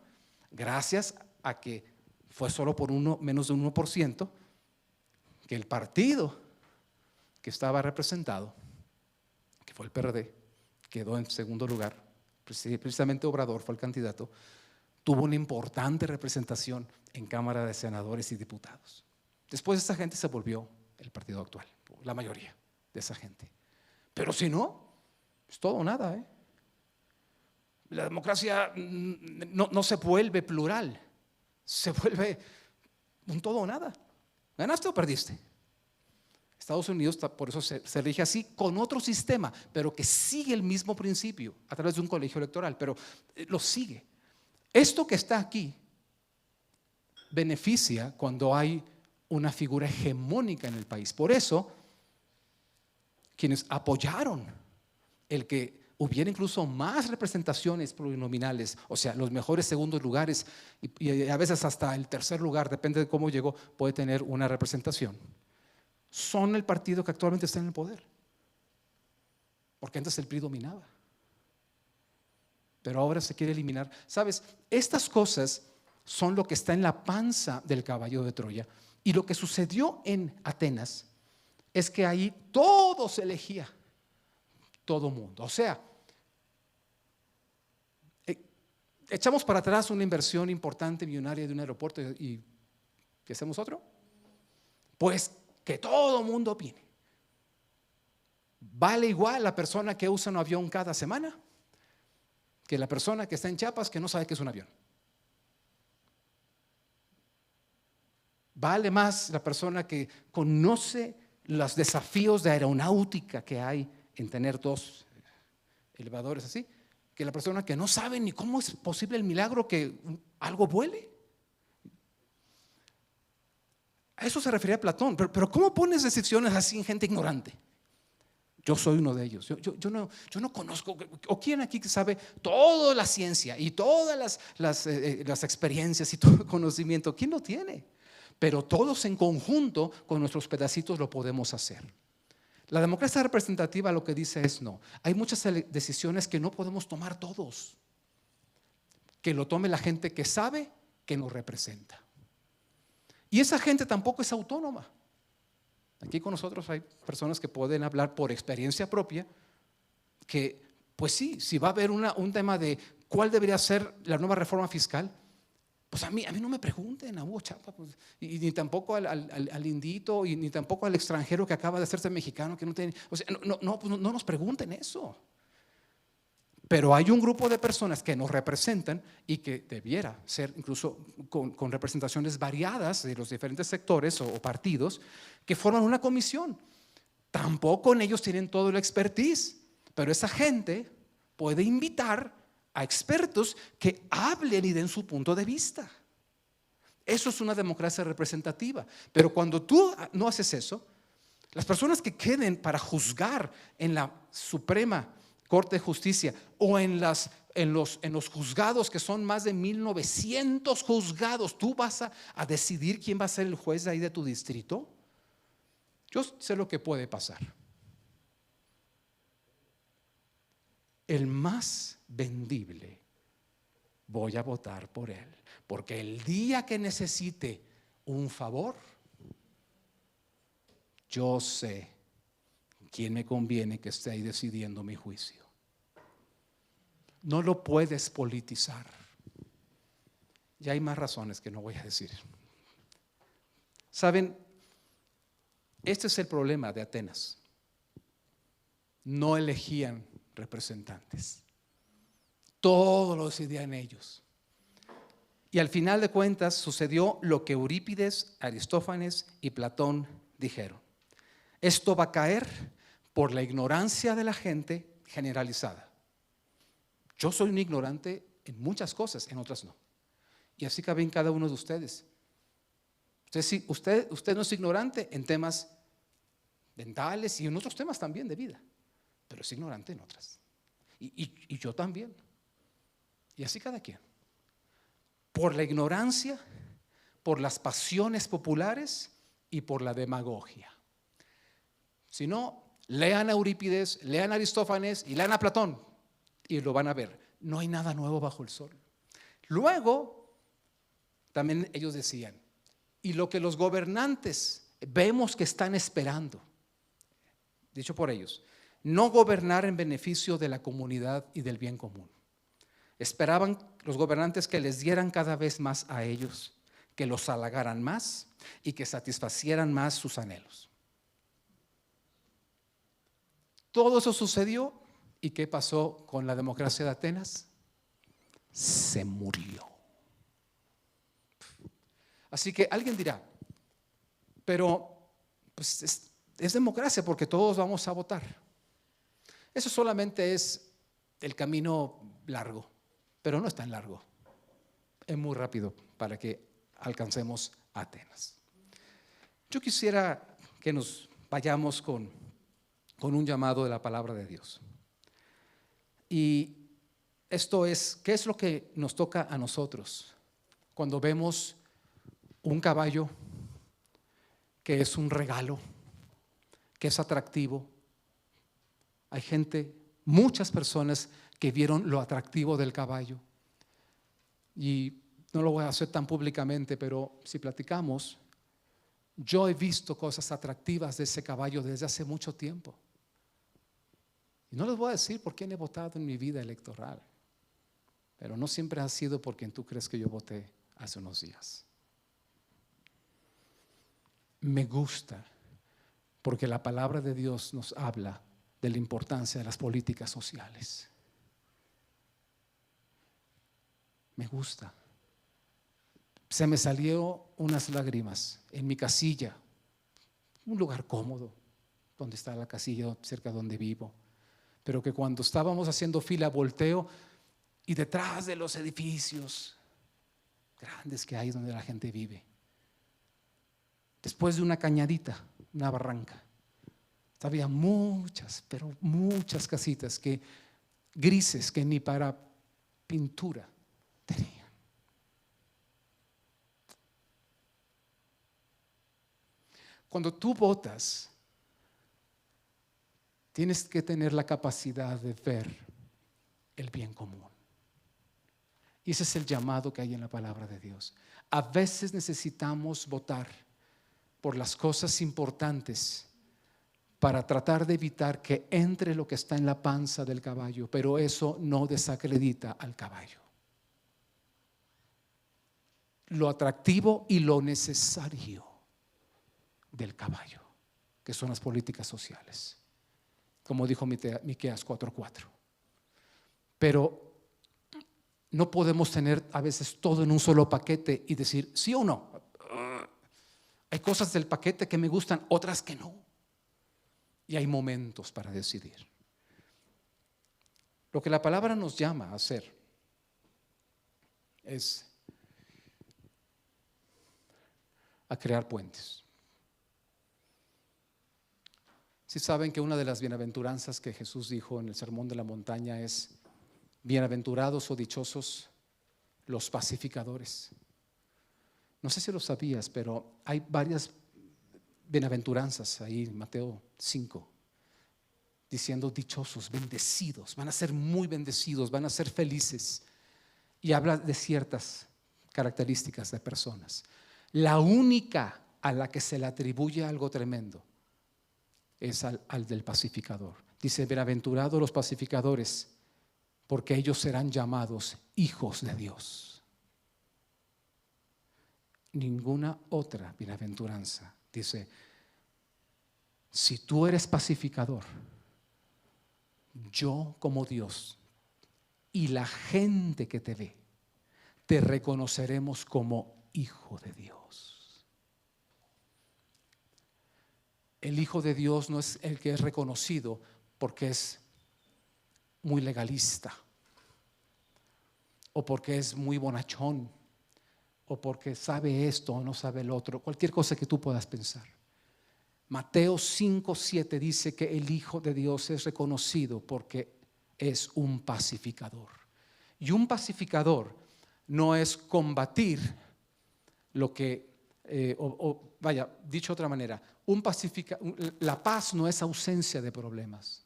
Gracias a que fue solo por menos de un 1%, que el partido que estaba representado, que fue el PRD, quedó en segundo lugar. Precisamente Obrador fue el candidato, tuvo una importante representación en Cámara de Senadores y Diputados. Después esa gente se volvió el partido actual, la mayoría de esa gente. Pero si no, es todo o nada, ¿eh? La democracia no se vuelve plural, se vuelve un todo o nada. ¿Ganaste o perdiste? Estados Unidos por eso se rige así, con otro sistema, pero que sigue el mismo principio a través de un colegio electoral, pero lo sigue. Esto que está aquí beneficia cuando hay una figura hegemónica en el país. Por eso, quienes apoyaron el que hubiera incluso más representaciones plurinominales, o sea, los mejores segundos lugares y a veces hasta el tercer lugar, depende de cómo llegó, puede tener una representación, son el partido que actualmente está en el poder. Porque antes el PRI dominaba, pero ahora se quiere eliminar. ¿Sabes? Estas cosas son lo que está en la panza del caballo de Troya. Y lo que sucedió en Atenas es que ahí todo se elegía, todo mundo. O sea, echamos para atrás una inversión importante millonaria de un aeropuerto y ¿qué hacemos otro? Pues que todo mundo opine. ¿Vale igual la persona que usa un avión cada semana que la persona que está en Chiapas que no sabe qué es un avión? ¿Vale más la persona que conoce los desafíos de aeronáutica que hay en tener dos elevadores así, que la persona que no sabe ni cómo es posible el milagro que algo vuele? A eso se refería Platón, pero ¿cómo pones decisiones así en gente ignorante? Yo soy uno de ellos. Yo no conozco, o quién aquí sabe toda la ciencia y todas las experiencias y todo el conocimiento. ¿Quién lo tiene? Pero todos en conjunto con nuestros pedacitos lo podemos hacer. La democracia representativa lo que dice es no. Hay muchas decisiones que no podemos tomar todos. Que lo tome la gente que sabe, que nos representa. Y esa gente tampoco es autónoma. Aquí con nosotros hay personas que pueden hablar por experiencia propia, que pues sí, si va a haber un tema de cuál debería ser la nueva reforma fiscal, pues a mí no me pregunten a Hugo Chapa, pues, y ni tampoco al indito, y ni tampoco al extranjero que acaba de hacerse mexicano, que no tiene, o sea, no nos pregunten eso. Pero hay un grupo de personas que nos representan y que debiera ser incluso con representaciones variadas de los diferentes sectores o partidos que forman una comisión. Tampoco en ellos tienen todo el expertise, pero esa gente puede invitar a expertos que hablen y den su punto de vista. Eso es una democracia representativa. Pero cuando tú no haces eso, las personas que queden para juzgar en la Suprema Corte de Justicia o en las en los juzgados, que son más de 1900 juzgados, ¿tú vas a decidir quién va a ser el juez de ahí de tu distrito? Yo sé lo que puede pasar. El más vendible, voy a votar por él, porque el día que necesite un favor, yo sé quién me conviene que esté ahí decidiendo mi juicio. No lo puedes politizar. Y hay más razones que no voy a decir. ¿Saben? Este es el problema de Atenas. No elegían representantes. Todo lo decidían ellos. Y al final de cuentas sucedió lo que Eurípides, Aristófanes y Platón dijeron. Esto va a caer por la ignorancia de la gente generalizada. Yo soy un ignorante en muchas cosas, en otras no. Y así cabe en cada uno de ustedes. Usted no es ignorante en temas dentales y en otros temas también de vida, pero es ignorante en otras. Y yo también. Y así cada quien. Por la ignorancia, por las pasiones populares y por la demagogia. Si no, lean a Eurípides, lean a Aristófanes y lean a Platón y lo van a ver. No hay nada nuevo bajo el sol. Luego, también ellos decían, y lo que los gobernantes vemos que están esperando, dicho por ellos, no gobernar en beneficio de la comunidad y del bien común. Esperaban los gobernantes que les dieran cada vez más a ellos, que los halagaran más y que satisfacieran más sus anhelos. Todo eso sucedió. ¿Y qué pasó con la democracia de Atenas? Se murió. Así que alguien dirá, pero pues es democracia porque todos vamos a votar. Eso solamente es el camino largo, pero no es tan largo. Es muy rápido para que alcancemos Atenas. Yo quisiera que nos vayamos con un llamado de la palabra de Dios. Y esto es, ¿qué es lo que nos toca a nosotros cuando vemos un caballo que es un regalo, que es atractivo? Hay gente, muchas personas que vieron lo atractivo del caballo. Y no lo voy a hacer tan públicamente, pero si platicamos, yo he visto cosas atractivas de ese caballo desde hace mucho tiempo. Y no les voy a decir por quién he votado en mi vida electoral, pero no siempre ha sido por quien tú crees que yo voté hace unos días. Me gusta porque la palabra de Dios nos habla de la importancia de las políticas sociales. Me gusta. Se me salieron unas lágrimas en mi casilla, un lugar cómodo, donde está la casilla cerca donde vivo. Pero que cuando estábamos haciendo fila volteo y detrás de los edificios grandes que hay donde la gente vive, después de una cañadita, una barranca, había muchas, pero muchas casitas grises que ni para pintura tenían. Cuando tú votas, tienes que tener la capacidad de ver el bien común. Y ese es el llamado que hay en la palabra de Dios. A veces necesitamos votar por las cosas importantes para tratar de evitar que entre lo que está en la panza del caballo, pero eso no desacredita al caballo. Lo atractivo y lo necesario del caballo, que son las políticas sociales, como dijo Miqueas 4:4. Pero no podemos tener a veces todo en un solo paquete y decir sí o no. Hay cosas del paquete que me gustan, otras que no. Y hay momentos para decidir. Lo que la palabra nos llama a hacer es a crear puentes. Si saben que una de las bienaventuranzas que Jesús dijo en el Sermón de la Montaña es: Bienaventurados o dichosos los pacificadores. No sé si lo sabías, pero hay varias bienaventuranzas ahí en Mateo 5, diciendo dichosos, bendecidos, van a ser muy bendecidos, van a ser felices. Y habla de ciertas características de personas. La única a la que se le atribuye algo tremendo es al del pacificador. Dice, bienaventurados los pacificadores, porque ellos serán llamados hijos de Dios. Ninguna otra bienaventuranza dice, si tú eres pacificador, yo como Dios y la gente que te ve, te reconoceremos como hijo de Dios. El hijo de Dios no es el que es reconocido porque es muy legalista, o porque es muy bonachón, o porque sabe esto o no sabe el otro, cualquier cosa que tú puedas pensar. Mateo 5:7 dice que el Hijo de Dios es reconocido porque es un pacificador. Y un pacificador no es combatir lo que, dicho de otra manera, la paz no es ausencia de problemas,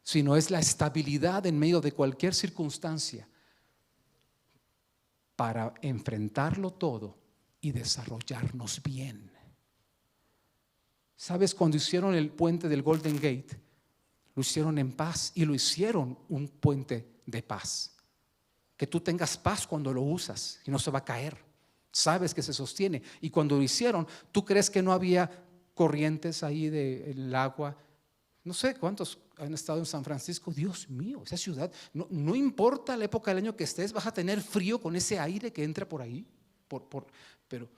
sino es la estabilidad en medio de cualquier circunstancia para enfrentarlo todo y desarrollarnos bien. ¿Sabes? Cuando hicieron el puente del Golden Gate, lo hicieron en paz y lo hicieron un puente de paz. Que tú tengas paz cuando lo usas y no se va a caer. Sabes que se sostiene. Y cuando lo hicieron, ¿tú crees que no había corrientes ahí del agua? No sé cuántos han estado en San Francisco. Dios mío, esa ciudad, no importa la época del año que estés, vas a tener frío con ese aire que entra por ahí. Pero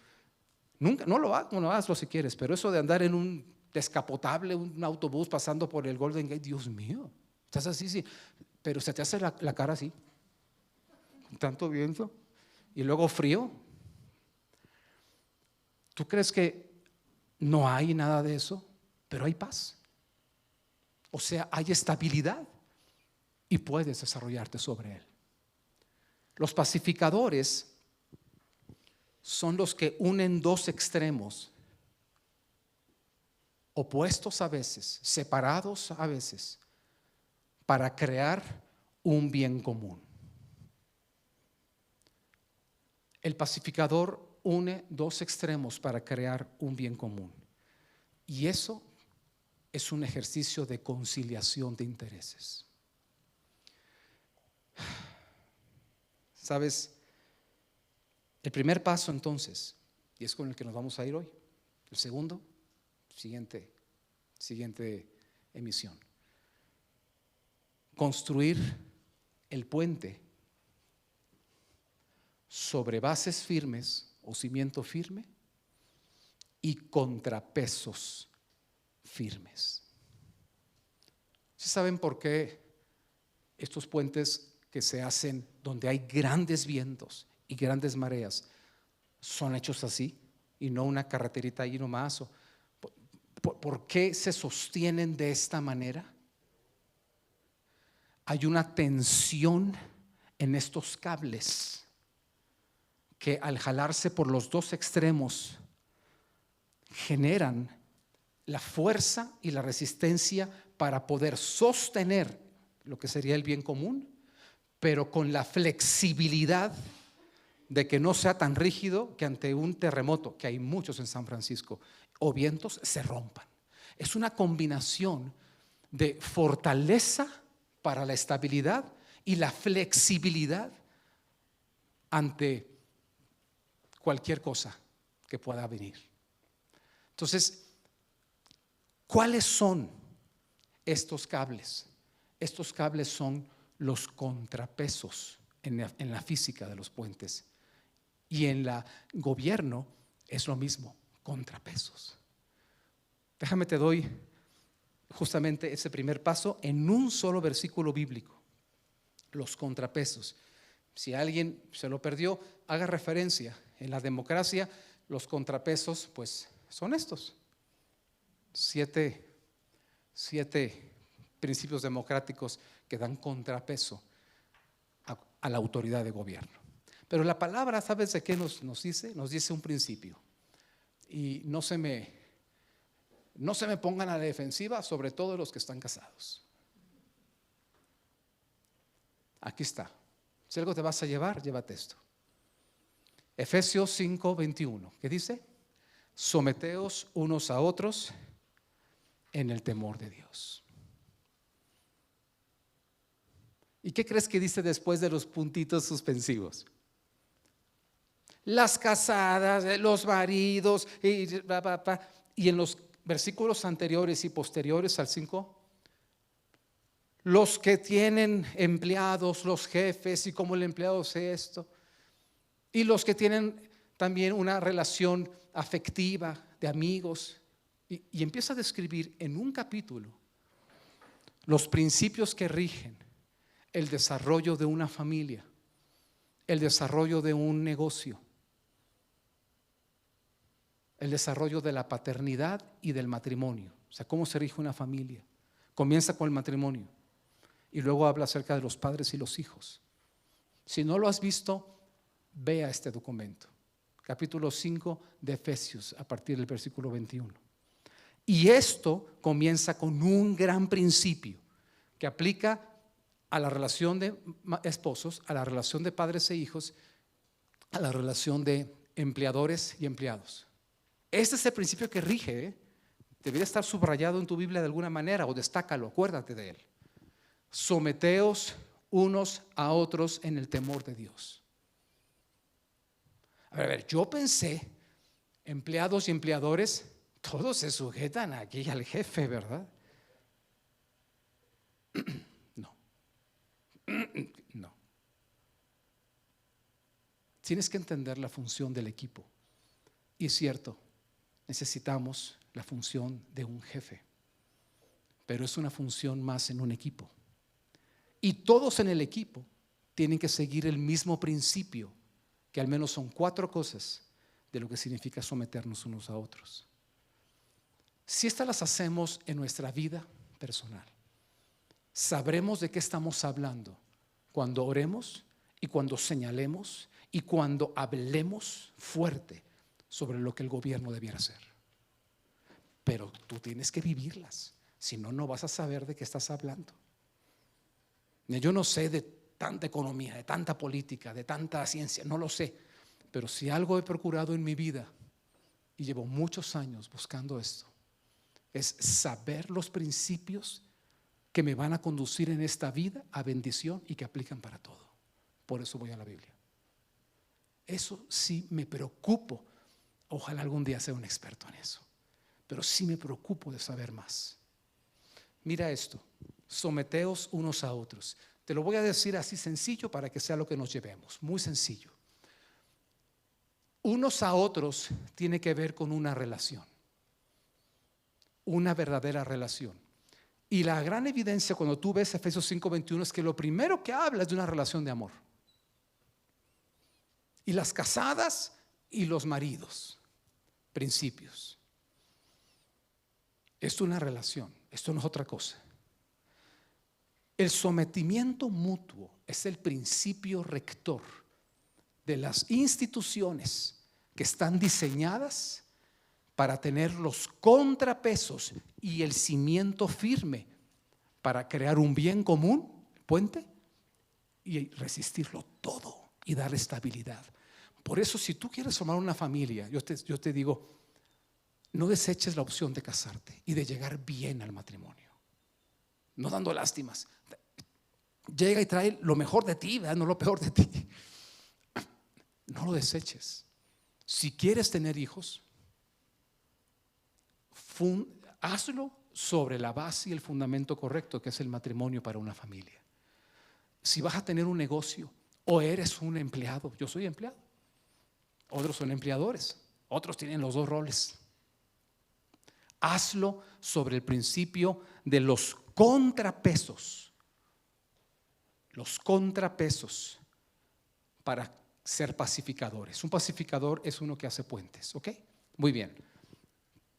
nunca, no lo hazlo si quieres, pero eso de andar en un descapotable, un autobús pasando por el Golden Gate, Dios mío, estás así, sí, pero se te hace la cara así, con tanto viento, y luego frío. ¿Tú crees que no hay nada de eso? Pero hay paz. O sea, hay estabilidad y puedes desarrollarte sobre él. Los pacificadores son los que unen dos extremos, opuestos a veces, separados a veces, para crear un bien común. El pacificador une dos extremos para crear un bien común. Y eso es un ejercicio de conciliación de intereses. ¿Sabes? El primer paso entonces, y es con el que nos vamos a ir hoy. El segundo, siguiente emisión. Construir el puente sobre bases firmes o cimiento firme y contrapesos firmes. ¿Sí saben por qué estos puentes que se hacen donde hay grandes vientos y grandes mareas son hechos así y no una carreterita ahí nomás? ¿Por qué se sostienen de esta manera? Hay una tensión en estos cables que al jalarse por los dos extremos generan la fuerza y la resistencia para poder sostener lo que sería el bien común, pero con la flexibilidad de que no sea tan rígido que ante un terremoto, que hay muchos en San Francisco, o vientos, se rompan. Es una combinación de fortaleza para la estabilidad y la flexibilidad ante cualquier cosa que pueda venir. Entonces, ¿cuáles son estos cables? Estos cables son los contrapesos en la física de los puentes. Y en el gobierno es lo mismo, contrapesos. Déjame te doy justamente ese primer paso en un solo versículo bíblico. Los contrapesos. Si alguien se lo perdió, haga referencia. En la democracia, los contrapesos, pues, son estos. Siete principios democráticos que dan contrapeso a la autoridad de gobierno. Pero la palabra, ¿sabes de qué nos dice? Nos dice un principio. Y no se me pongan a la defensiva, sobre todo los que están casados. Aquí está. Si algo te vas a llevar, llévate esto. Efesios 5:21. ¿Qué dice? Someteos unos a otros en el temor de Dios. ¿Y qué crees que dice después de los puntitos suspensivos? Las casadas, los maridos, y en los versículos anteriores y posteriores al 5, los que tienen empleados, los jefes, y cómo el empleado hace esto, y los que tienen también una relación afectiva de amigos, y empieza a describir en un capítulo los principios que rigen el desarrollo de una familia, el desarrollo de un negocio, el desarrollo de la paternidad y del matrimonio. O sea, cómo se rige una familia. Comienza con el matrimonio y luego habla acerca de los padres y los hijos. Si no lo has visto, vea este documento, capítulo 5 de Efesios, a partir del versículo 21. Y esto comienza con un gran principio que aplica a la relación de esposos, a la relación de padres e hijos, a la relación de empleadores y empleados. Este es el principio que rige, debería estar subrayado en tu Biblia de alguna manera, o destácalo, acuérdate de él. Someteos unos a otros en el temor de Dios. A ver, yo pensé, empleados y empleadores, todos se sujetan aquí al jefe, ¿verdad? No. Tienes que entender la función del equipo. Y es cierto, necesitamos la función de un jefe, pero es una función más en un equipo. Y todos en el equipo tienen que seguir el mismo principio, que al menos son 4 cosas de lo que significa someternos unos a otros. Si estas las hacemos en nuestra vida personal, sabremos de qué estamos hablando cuando oremos y cuando señalemos y cuando hablemos fuerte sobre lo que el gobierno debiera hacer. Pero tú tienes que vivirlas, si no, no vas a saber de qué estás hablando. Yo no sé de tanta economía, de tanta política, de tanta ciencia, no lo sé. Pero si algo he procurado en mi vida, y llevo muchos años buscando esto, es saber los principios que me van a conducir en esta vida a bendición y que aplican para todo. Por eso voy a la Biblia. Eso sí me preocupo. Ojalá algún día sea un experto en eso, pero sí me preocupo de saber más. Mira esto: someteos unos a otros. Te lo voy a decir así sencillo para que sea lo que nos llevemos. Muy sencillo. Unos a otros tiene que ver con una relación, una verdadera relación. Y la gran evidencia cuando tú ves Efesios 5:21 es que lo primero que habla es de una relación de amor. Y las casadas y los maridos, principios. Esto es una relación, esto no es otra cosa. El sometimiento mutuo es el principio rector de las instituciones que están diseñadas para tener los contrapesos y el cimiento firme para crear un bien común, puente, y resistirlo todo y dar estabilidad. Por eso, si tú quieres formar una familia, yo te digo, no deseches la opción de casarte y de llegar bien al matrimonio, no dando lástimas. Llega y trae lo mejor de ti, ¿verdad? No lo peor de ti. No lo deseches. Si quieres tener hijos, hazlo sobre la base y el fundamento correcto, que es el matrimonio para una familia. Si vas a tener un negocio o eres un empleado, yo soy empleado, otros son empleadores, otros tienen los 2 roles. Hazlo sobre el principio de los contrapesos. Los contrapesos para ser pacificadores. Un pacificador es uno que hace puentes, ¿ok? Muy bien.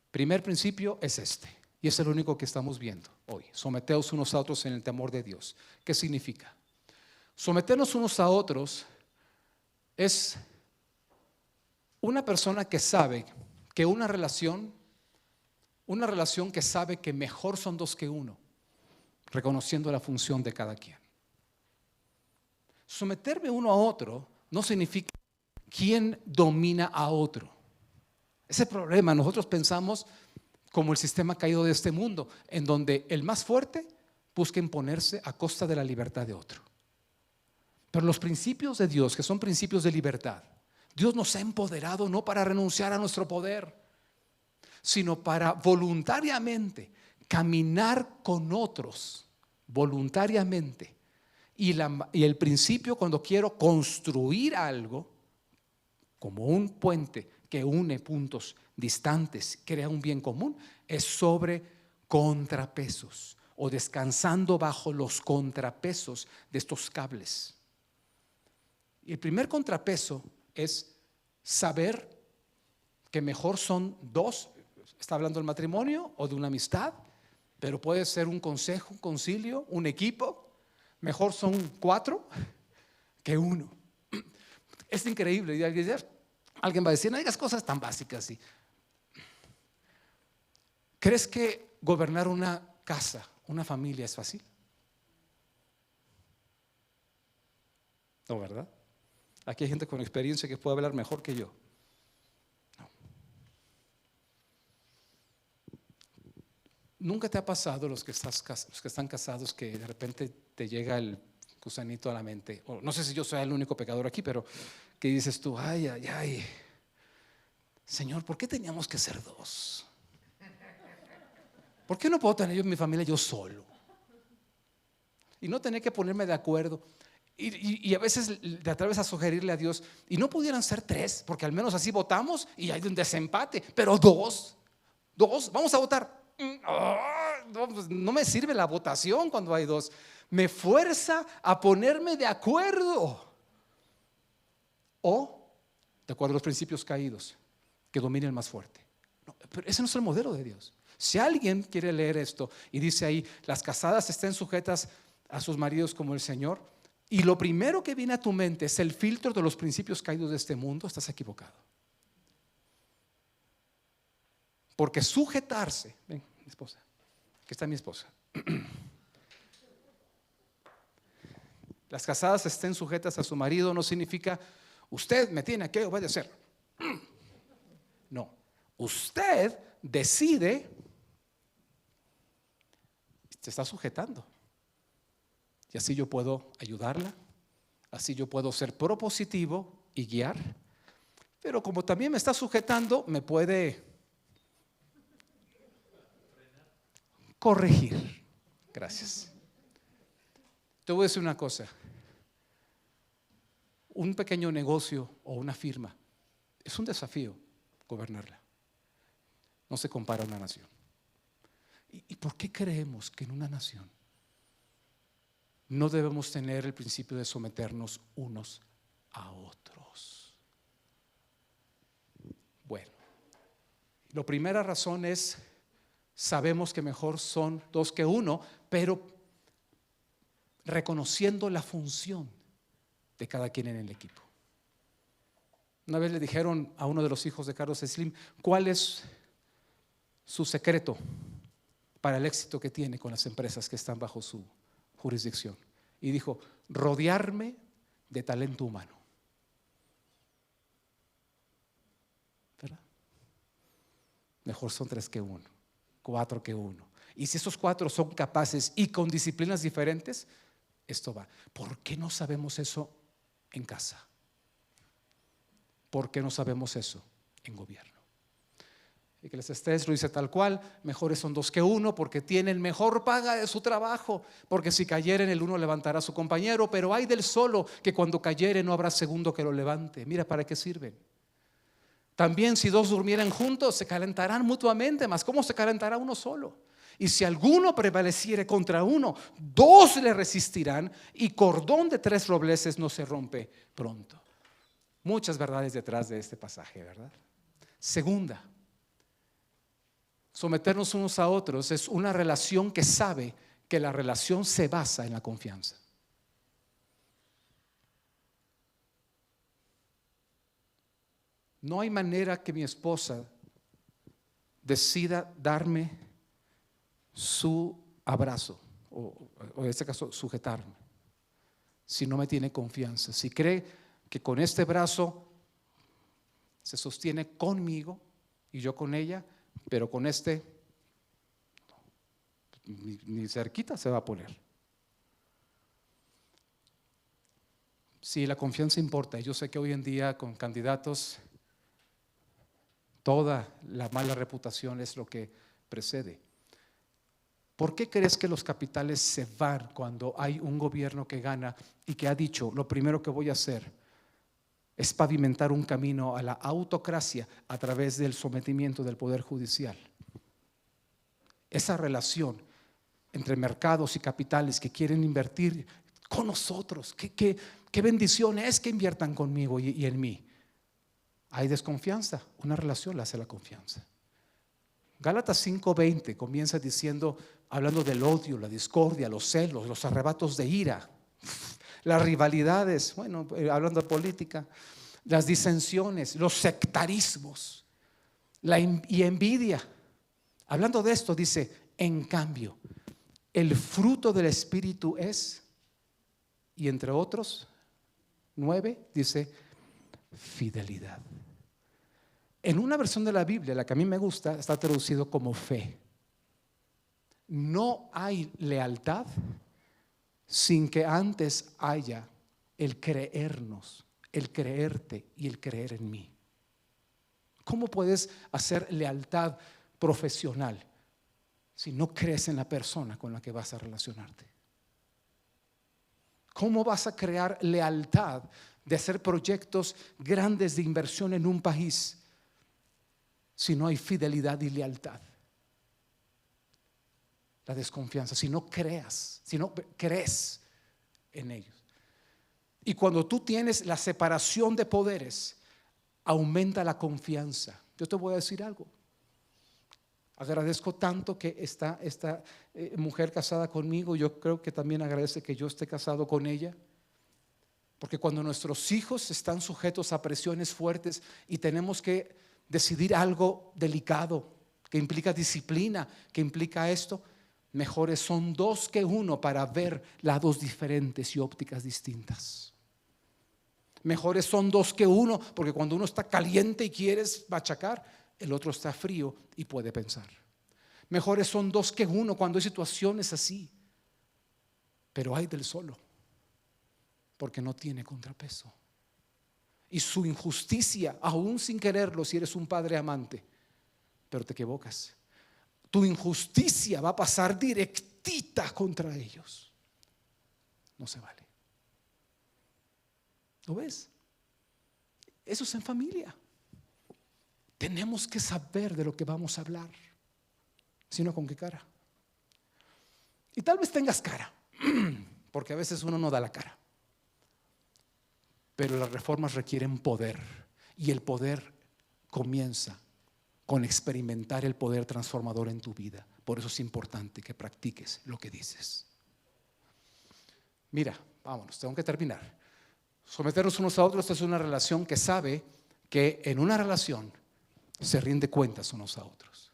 Primer principio es este, y es el único que estamos viendo hoy. Someteos unos a otros en el temor de Dios. ¿Qué significa? Someternos unos a otros es una persona que sabe que una relación que sabe que mejor son dos que uno, reconociendo la función de cada quien. Someterme uno a otro no significa quién domina a otro. Ese problema, nosotros pensamos como el sistema caído de este mundo, en donde el más fuerte busca imponerse a costa de la libertad de otro. Pero los principios de Dios, que son principios de libertad, Dios nos ha empoderado no para renunciar a nuestro poder, sino para voluntariamente caminar con otros, voluntariamente. Y el principio, cuando quiero construir algo, como un puente que une puntos distantes, crea un bien común, es sobre contrapesos o descansando bajo los contrapesos de estos cables. Y el primer contrapeso es saber que mejor son dos. Está hablando del matrimonio o de una amistad, pero puede ser un consejo, un concilio, un equipo. Mejor son 4 que 1. Es increíble. Y alguien va a decir, no digas cosas tan básicas así. ¿Crees que gobernar una casa, una familia es fácil? No, ¿verdad? Aquí hay gente con experiencia que puede hablar mejor que yo. No. ¿Nunca te ha pasado, los que están casados, que de repente te llega el gusanito a la mente? O no sé si yo soy el único pecador aquí, pero que dices tú, ay, ay, ay, Señor, ¿por qué teníamos que ser 2? ¿Por qué no puedo tener yo mi familia yo solo? Y no tener que ponerme de acuerdo. Y a veces te atreves a sugerirle a Dios, y no pudieran ser 3, porque al menos así votamos y hay un desempate, pero 2, vamos a votar. No me sirve la votación cuando hay 2. Me fuerza a ponerme de acuerdo. O, de acuerdo a los principios caídos, que domine el más fuerte. No, pero ese no es el modelo de Dios. Si alguien quiere leer esto y dice ahí, las casadas estén sujetas a sus maridos como el Señor, y lo primero que viene a tu mente es el filtro de los principios caídos de este mundo, estás equivocado. Porque sujetarse, ven, mi esposa, aquí está mi esposa. Las casadas estén sujetas a su marido no significa usted me tiene que obedecer. No, usted decide, se está sujetando. Y así yo puedo ayudarla, así yo puedo ser propositivo y guiar. Pero como también me está sujetando, me puede corregir. Gracias. Te voy a decir una cosa. Un pequeño negocio o una firma es un desafío gobernarla. No se compara a una nación. ¿Y por qué creemos que en una nación no debemos tener el principio de someternos unos a otros? Bueno, la primera razón es, sabemos que mejor son 2 que 1, pero reconociendo la función de cada quien en el equipo. Una vez le dijeron a uno de los hijos de Carlos Slim, ¿cuál es su secreto para el éxito que tiene con las empresas que están bajo su jurisdicción? Y dijo, rodearme de talento humano. ¿Verdad? Mejor son 3 que 1, 4 que 1. Y si esos 4 son capaces y con disciplinas diferentes, esto va. ¿Por qué no sabemos eso en casa? ¿Por qué no sabemos eso en gobierno? Eclesiastés lo dice tal cual, mejores son 2 que 1 porque tienen mejor paga de su trabajo, porque si cayeren el uno levantará a su compañero, pero hay del solo que cuando cayere no habrá segundo que lo levante. Mira para qué sirven. También si 2 durmieran juntos se calentarán mutuamente, mas ¿cómo se calentará uno solo? Y si alguno prevaleciere contra uno, 2 le resistirán, y cordón de 3 dobleces no se rompe pronto. Muchas verdades detrás de este pasaje, ¿verdad? Segunda, someternos unos a otros es una relación que sabe que la relación se basa en la confianza. No hay manera que mi esposa decida darme su abrazo, o en este caso sujetarme, si no me tiene confianza, si cree que con este brazo se sostiene conmigo y yo con ella, pero con este ni cerquita se va a poner. Sí, la confianza importa. Yo sé que hoy en día con candidatos toda la mala reputación es lo que precede. ¿Por qué crees que los capitales se van cuando hay un gobierno que gana y que ha dicho: lo primero que voy a hacer es pavimentar un camino a la autocracia a través del sometimiento del poder judicial? Esa relación entre mercados y capitales que quieren invertir con nosotros, qué bendición es que inviertan conmigo y en mí. Hay desconfianza. Una relación la hace la confianza. Gálatas 5:20 comienza diciendo, hablando del odio, la discordia, los celos, los arrebatos de ira, las rivalidades, bueno, hablando de política, las disensiones, los sectarismos, y envidia. Hablando de esto dice: en cambio, el fruto del Espíritu es, y entre otros 9 dice, fidelidad. En una versión de la Biblia, la que a mí me gusta, está traducido como fe. No hay lealtad sin que antes haya el creernos, el creerte y el creer en mí. ¿Cómo puedes hacer lealtad profesional si no crees en la persona con la que vas a relacionarte? ¿Cómo vas a crear lealtad de hacer proyectos grandes de inversión en un país si no hay fidelidad y lealtad? La desconfianza, si no crees en ellos. Y cuando tú tienes la separación de poderes, aumenta la confianza. Yo te voy a decir algo. Agradezco tanto que esta mujer casada conmigo, yo creo que también agradece que yo esté casado con ella. Porque cuando nuestros hijos están sujetos a presiones fuertes y tenemos que decidir algo delicado, que implica disciplina, que implica esto, mejores son dos que uno para ver lados diferentes y ópticas distintas. Mejores son dos que uno, porque cuando uno está caliente y quieres machacar, el otro está frío y puede pensar. Mejores son dos que uno cuando hay situaciones así. Pero hay del solo, porque no tiene contrapeso. Y su injusticia, aún sin quererlo, si eres un padre amante, pero te equivocas, tu injusticia va a pasar directita contra ellos. No se vale. ¿Lo ves? Eso es en familia. Tenemos que saber de lo que vamos a hablar, sino con qué cara. Y tal vez tengas cara, porque a veces uno no da la cara. Pero las reformas requieren poder, y el poder comienza con experimentar el poder transformador en tu vida. Por eso es importante que practiques lo que dices. Mira, vámonos, tengo que terminar. Someternos unos a otros es una relación que sabe que en una relación se rinde cuentas unos a otros.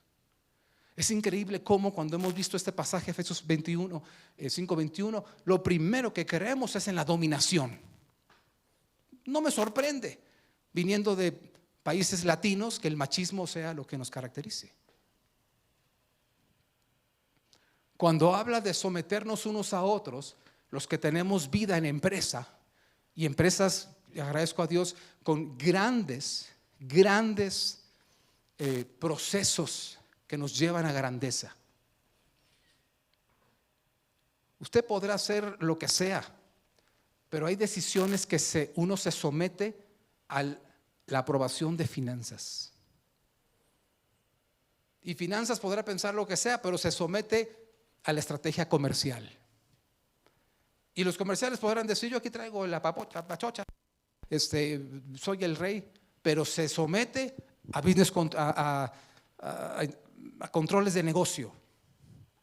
Es increíble cómo cuando hemos visto este pasaje, Efesios 5:21, lo primero que creemos es en la dominación. No me sorprende, viniendo de países latinos, que el machismo sea lo que nos caracterice. Cuando habla de someternos unos a otros, los que tenemos vida en empresa, y empresas, agradezco a Dios, con grandes procesos que nos llevan a grandeza. Usted podrá hacer lo que sea, pero hay decisiones que uno se somete a la aprobación de finanzas. Y finanzas podrá pensar lo que sea, pero se somete a la estrategia comercial. Y los comerciales podrán decir: yo aquí traigo la pachocha, soy el rey, pero se somete a business, a controles de negocio,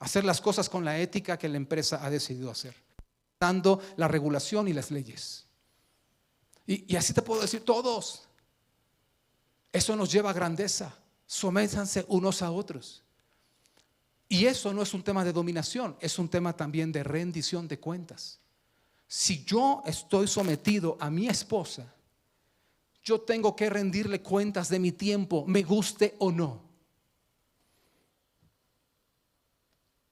a hacer las cosas con la ética que la empresa ha decidido hacer, dando la regulación y las leyes. Y así te puedo decir todos. Eso nos lleva a grandeza. Sométanse unos a otros. Y eso no es un tema de dominación, es un tema también de rendición de cuentas. Si yo estoy sometido a mi esposa, yo tengo que rendirle cuentas de mi tiempo, me guste o no.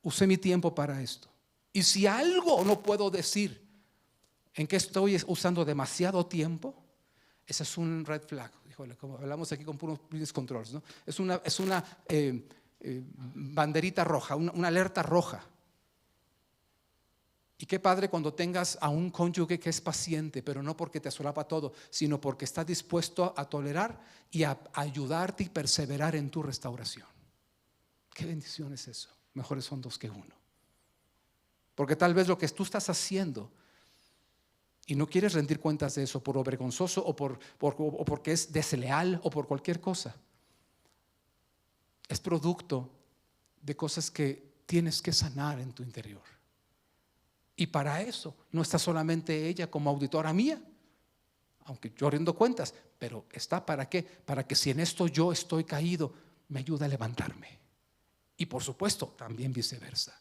Usé mi tiempo para esto. Y si algo no puedo decir en que estoy usando demasiado tiempo, ese es un red flag. Híjole, como hablamos aquí con puros business controls, ¿no? Es una banderita roja, una alerta roja. Y qué padre cuando tengas a un cónyuge que es paciente, pero no porque te solapa todo, sino porque está dispuesto a tolerar y a ayudarte y perseverar en tu restauración. Qué bendición es eso. Mejores son dos que uno. Porque tal vez lo que tú estás haciendo y no quieres rendir cuentas de eso por lo vergonzoso o porque es desleal o por cualquier cosa, es producto de cosas que tienes que sanar en tu interior. Y para eso no está solamente ella como auditora mía, aunque yo rindo cuentas, pero está ¿para qué? Para que si en esto yo estoy caído, me ayude a levantarme. Y por supuesto, también viceversa.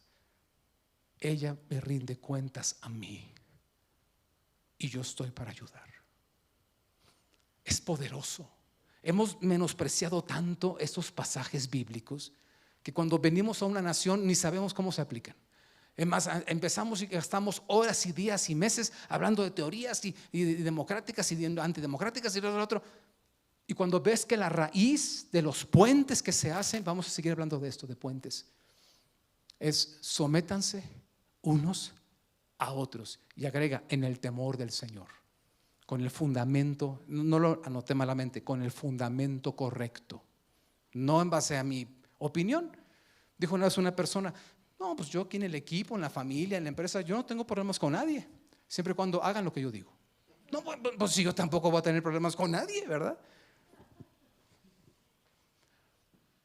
Ella me rinde cuentas a mí y yo estoy para ayudar. Es poderoso. Hemos menospreciado tanto estos pasajes bíblicos que cuando venimos a una nación ni sabemos cómo se aplican. Es más, empezamos y gastamos horas y días y meses hablando de teorías y democráticas y antidemocráticas y lo otro. Y cuando ves que la raíz de los puentes que se hacen, vamos a seguir hablando de esto, de puentes, es sométanse unos a otros. Y agrega, en el temor del Señor, con el fundamento, no lo anoté malamente, con el fundamento correcto, no en base a mi opinión. Dijo una vez una persona: no, pues yo aquí en el equipo, en la familia, en la empresa, yo no tengo problemas con nadie, siempre y cuando hagan lo que yo digo. No, pues si yo tampoco voy a tener problemas con nadie, ¿verdad?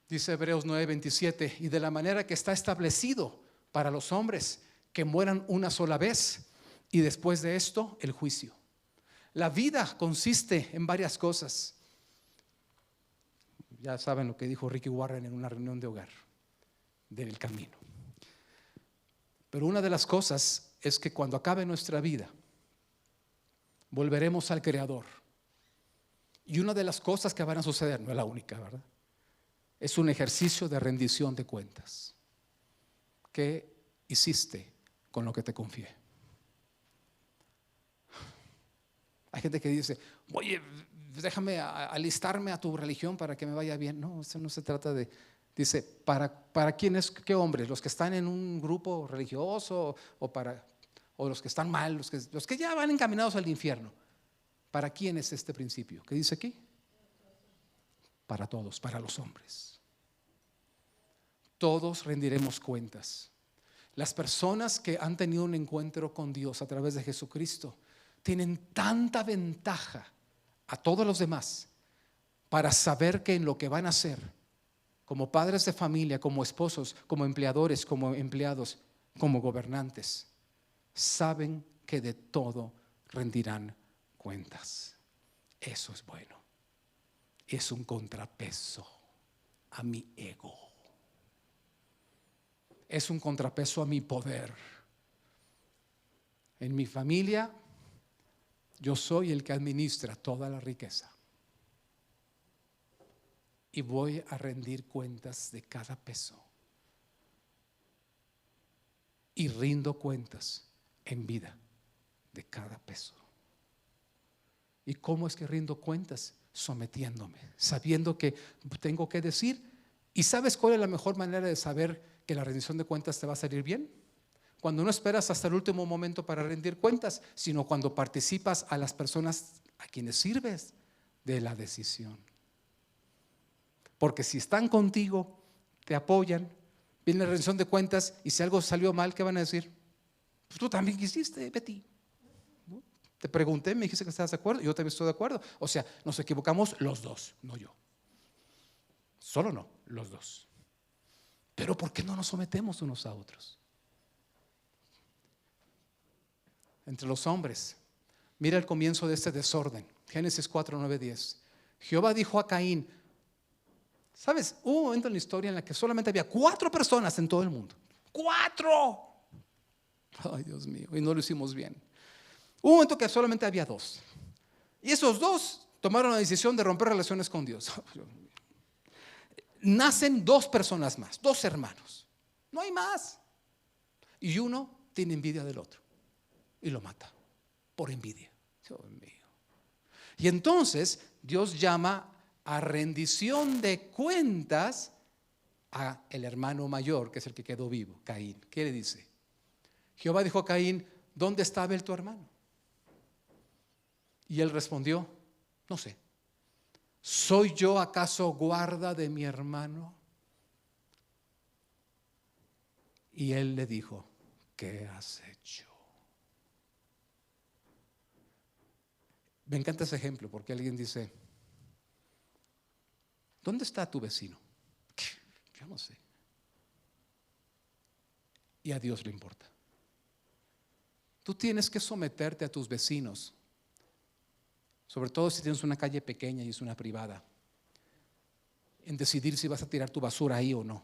Dice Hebreos 9:27, y de la manera que está establecido para los hombres que mueran una sola vez y después de esto el juicio. La vida consiste en varias cosas. Ya saben lo que dijo Ricky Warren en una reunión de hogar del camino. Pero una de las cosas es que cuando acabe nuestra vida, volveremos al Creador. Y una de las cosas que van a suceder, no es la única, ¿verdad?, es un ejercicio de rendición de cuentas. ¿Qué hiciste con lo que te confié? Hay gente que dice: oye, déjame alistarme a tu religión para que me vaya bien. No, eso no se trata de... Dice, ¿para quiénes, qué hombres? ¿Los que están en un grupo religioso o los que están mal, los que ya van encaminados al infierno? ¿Para quién es este principio? ¿Qué dice aquí? Para todos, para los hombres. Todos rendiremos cuentas. Las personas que han tenido un encuentro con Dios a través de Jesucristo tienen tanta ventaja a todos los demás para saber que en lo que van a hacer, como padres de familia, como esposos, como empleadores, como empleados, como gobernantes, saben que de todo rendirán cuentas. Eso es bueno. Es un contrapeso a mi ego. Es un contrapeso a mi poder. En mi familia, yo soy el que administra toda la riqueza. Y voy a rendir cuentas de cada peso. Y rindo cuentas en vida de cada peso. ¿Y cómo es que rindo cuentas? Sometiéndome, sabiendo que tengo que decir. ¿Y sabes cuál es la mejor manera de saber que la rendición de cuentas te va a salir bien? Cuando no esperas hasta el último momento para rendir cuentas, sino cuando participas a las personas a quienes sirves de la decisión. Porque si están contigo, te apoyan, viene la rendición de cuentas y si algo salió mal, ¿qué van a decir? Pues tú también quisiste, Betty. ¿No? Te pregunté, me dijiste que estabas de acuerdo, yo también estoy de acuerdo. O sea, nos equivocamos los dos, no yo. Solo no, los dos. Pero ¿por qué no nos sometemos unos a otros? Entre los hombres, mira el comienzo de este desorden. Génesis 4, 9, 10. Jehová dijo a Caín, ¿sabes? Hubo un momento en la historia en la que solamente había 4 personas en todo el mundo. 4. Ay, Dios mío, y no lo hicimos bien. Hubo un momento que solamente había 2. Y esos 2 tomaron la decisión de romper relaciones con Dios. Nacen 2 personas más, 2 hermanos. No hay más. Y uno tiene envidia del otro y lo mata por envidia. Dios mío. Y entonces Dios llama a rendición de cuentas a el hermano mayor, que es el que quedó vivo, Caín. ¿Qué le dice? Jehová dijo a Caín, ¿dónde está Abel tu hermano? Y él respondió, no sé. ¿Soy yo acaso guarda de mi hermano? Y él le dijo, ¿qué has hecho? Me encanta ese ejemplo porque alguien dice, ¿dónde está tu vecino? Yo no sé. Y a Dios le importa. Tú tienes que someterte a tus vecinos, sobre todo si tienes una calle pequeña y es una privada, en decidir si vas a tirar tu basura ahí o no.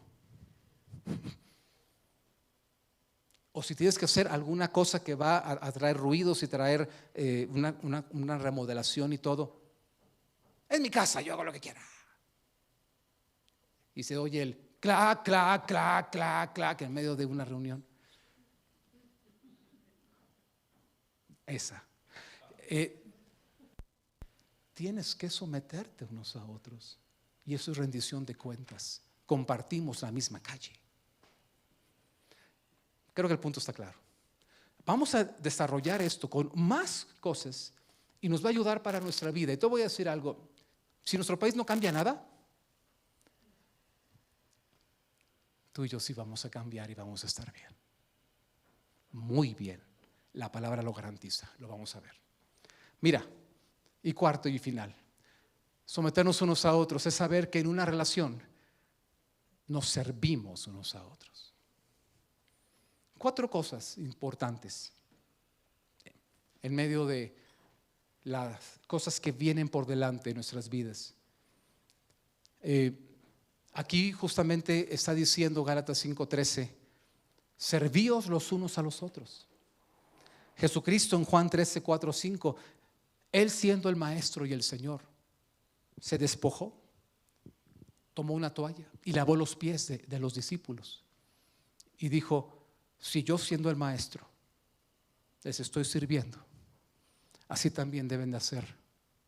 O si tienes que hacer alguna cosa que va a traer ruidos y traer una remodelación y todo. Es mi casa, yo hago lo que quiera. Y se oye el clac, clac, clac, clac, clac en medio de una reunión. Esa. Tienes que someterte unos a otros. Y eso es rendición de cuentas. Compartimos la misma calle. Creo que el punto está claro. Vamos a desarrollar esto con más cosas y nos va a ayudar para nuestra vida. Y te voy a decir algo. Si nuestro país no cambia nada, tú y yo sí vamos a cambiar y vamos a estar bien. Muy bien. La palabra lo garantiza. Lo vamos a ver. Mira, y cuarto y final. Someternos unos a otros es saber que en una relación nos servimos unos a otros. 4 cosas importantes en medio de las cosas que vienen por delante de nuestras vidas. Aquí justamente está diciendo Gálatas 5:13, servíos los unos a los otros. Jesucristo en Juan 13:4-5, Él siendo el Maestro y el Señor, se despojó, tomó una toalla y lavó los pies de los discípulos y dijo, si yo siendo el Maestro les estoy sirviendo, así también deben de hacer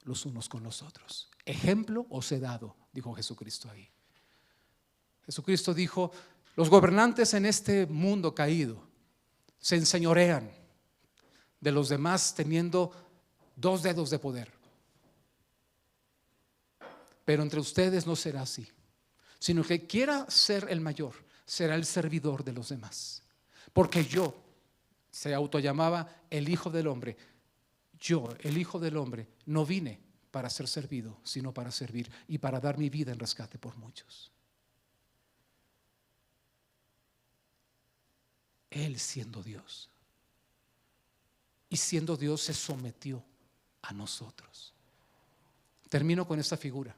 los unos con los otros. Ejemplo os he dado, dijo Jesucristo ahí. Jesucristo dijo, los gobernantes en este mundo caído se enseñorean de los demás teniendo 2 dedos de poder. Pero entre ustedes no será así, sino que quiera ser el mayor, será el servidor de los demás. Porque yo, se autollamaba el Hijo del Hombre, yo, el Hijo del Hombre, no vine para ser servido, sino para servir y para dar mi vida en rescate por muchos. Él siendo Dios. Y siendo Dios se sometió a nosotros. Termino con esta figura.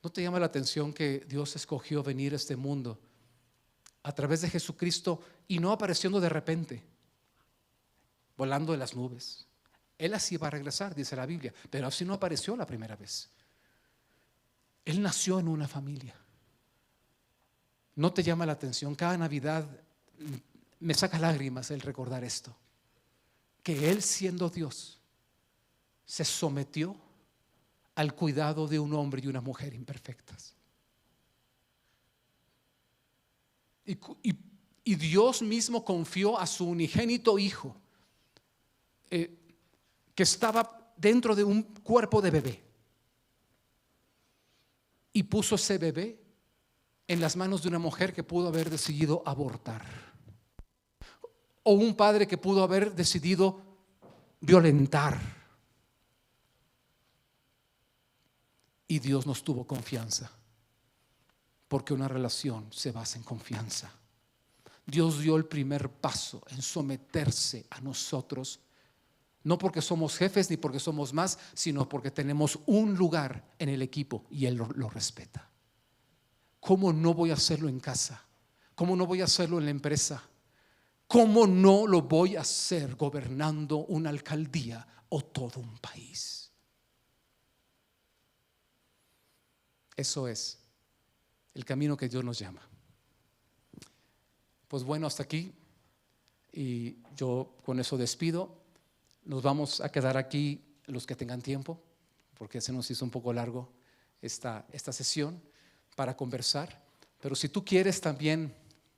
¿No te llama la atención que Dios escogió venir a este mundo a través de Jesucristo y no apareciendo de repente, volando de las nubes? Él así va a regresar, dice la Biblia, pero así no apareció la primera vez. Él nació en una familia. ¿No te llama la atención? Cada Navidad me saca lágrimas el recordar esto, que Él siendo Dios se sometió al cuidado de un hombre y una mujer imperfectas. Y Dios mismo confió a su unigénito Hijo, que estaba dentro de un cuerpo de bebé, y puso ese bebé en las manos de una mujer que pudo haber decidido abortar, o un padre que pudo haber decidido violentar. Y Dios nos tuvo confianza, porque una relación se basa en confianza. Dios dio el primer paso en someterse a nosotros No porque somos jefes ni porque somos más, sino porque tenemos un lugar en el equipo y Él lo respeta. ¿Cómo no voy a hacerlo en casa? ¿Cómo no voy a hacerlo en la empresa? ¿Cómo no lo voy a hacer gobernando una alcaldía o todo un país? Eso es el camino que Dios nos llama. Pues bueno, hasta aquí, y yo con eso despido. Nos vamos a quedar aquí los que tengan tiempo, porque se nos hizo un poco largo esta sesión para conversar. Pero si tú quieres también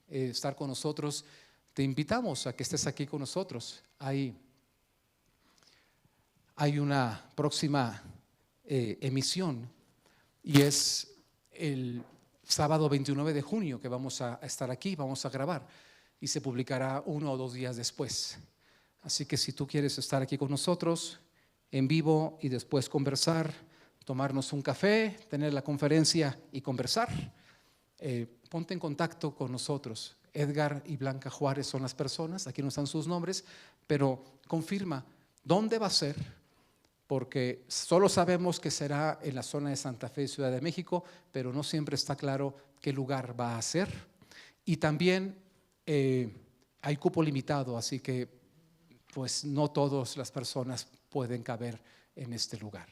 estar con nosotros, te invitamos a que estés aquí con nosotros. Hay una próxima emisión, y es el sábado 29 de junio que vamos a estar aquí, vamos a grabar, y se publicará 1 o 2 días después. Así que si tú quieres estar aquí con nosotros en vivo y después conversar, tomarnos un café, tener la conferencia y conversar, ponte en contacto con nosotros. Edgar y Blanca Juárez son las personas, aquí no están sus nombres, pero confirma dónde va a ser, porque solo sabemos que será en la zona de Santa Fe, Ciudad de México, pero no siempre está claro qué lugar va a ser. Y también hay cupo limitado, así que pues no todas las personas pueden caber en este lugar.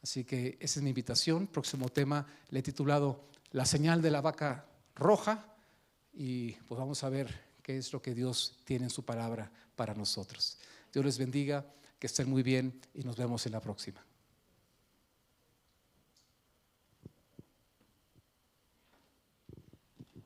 Así que esa es mi invitación. Próximo tema le he titulado La señal de la vaca roja, y pues vamos a ver qué es lo que Dios tiene en su palabra para nosotros. Dios les bendiga, que estén muy bien y nos vemos en la próxima.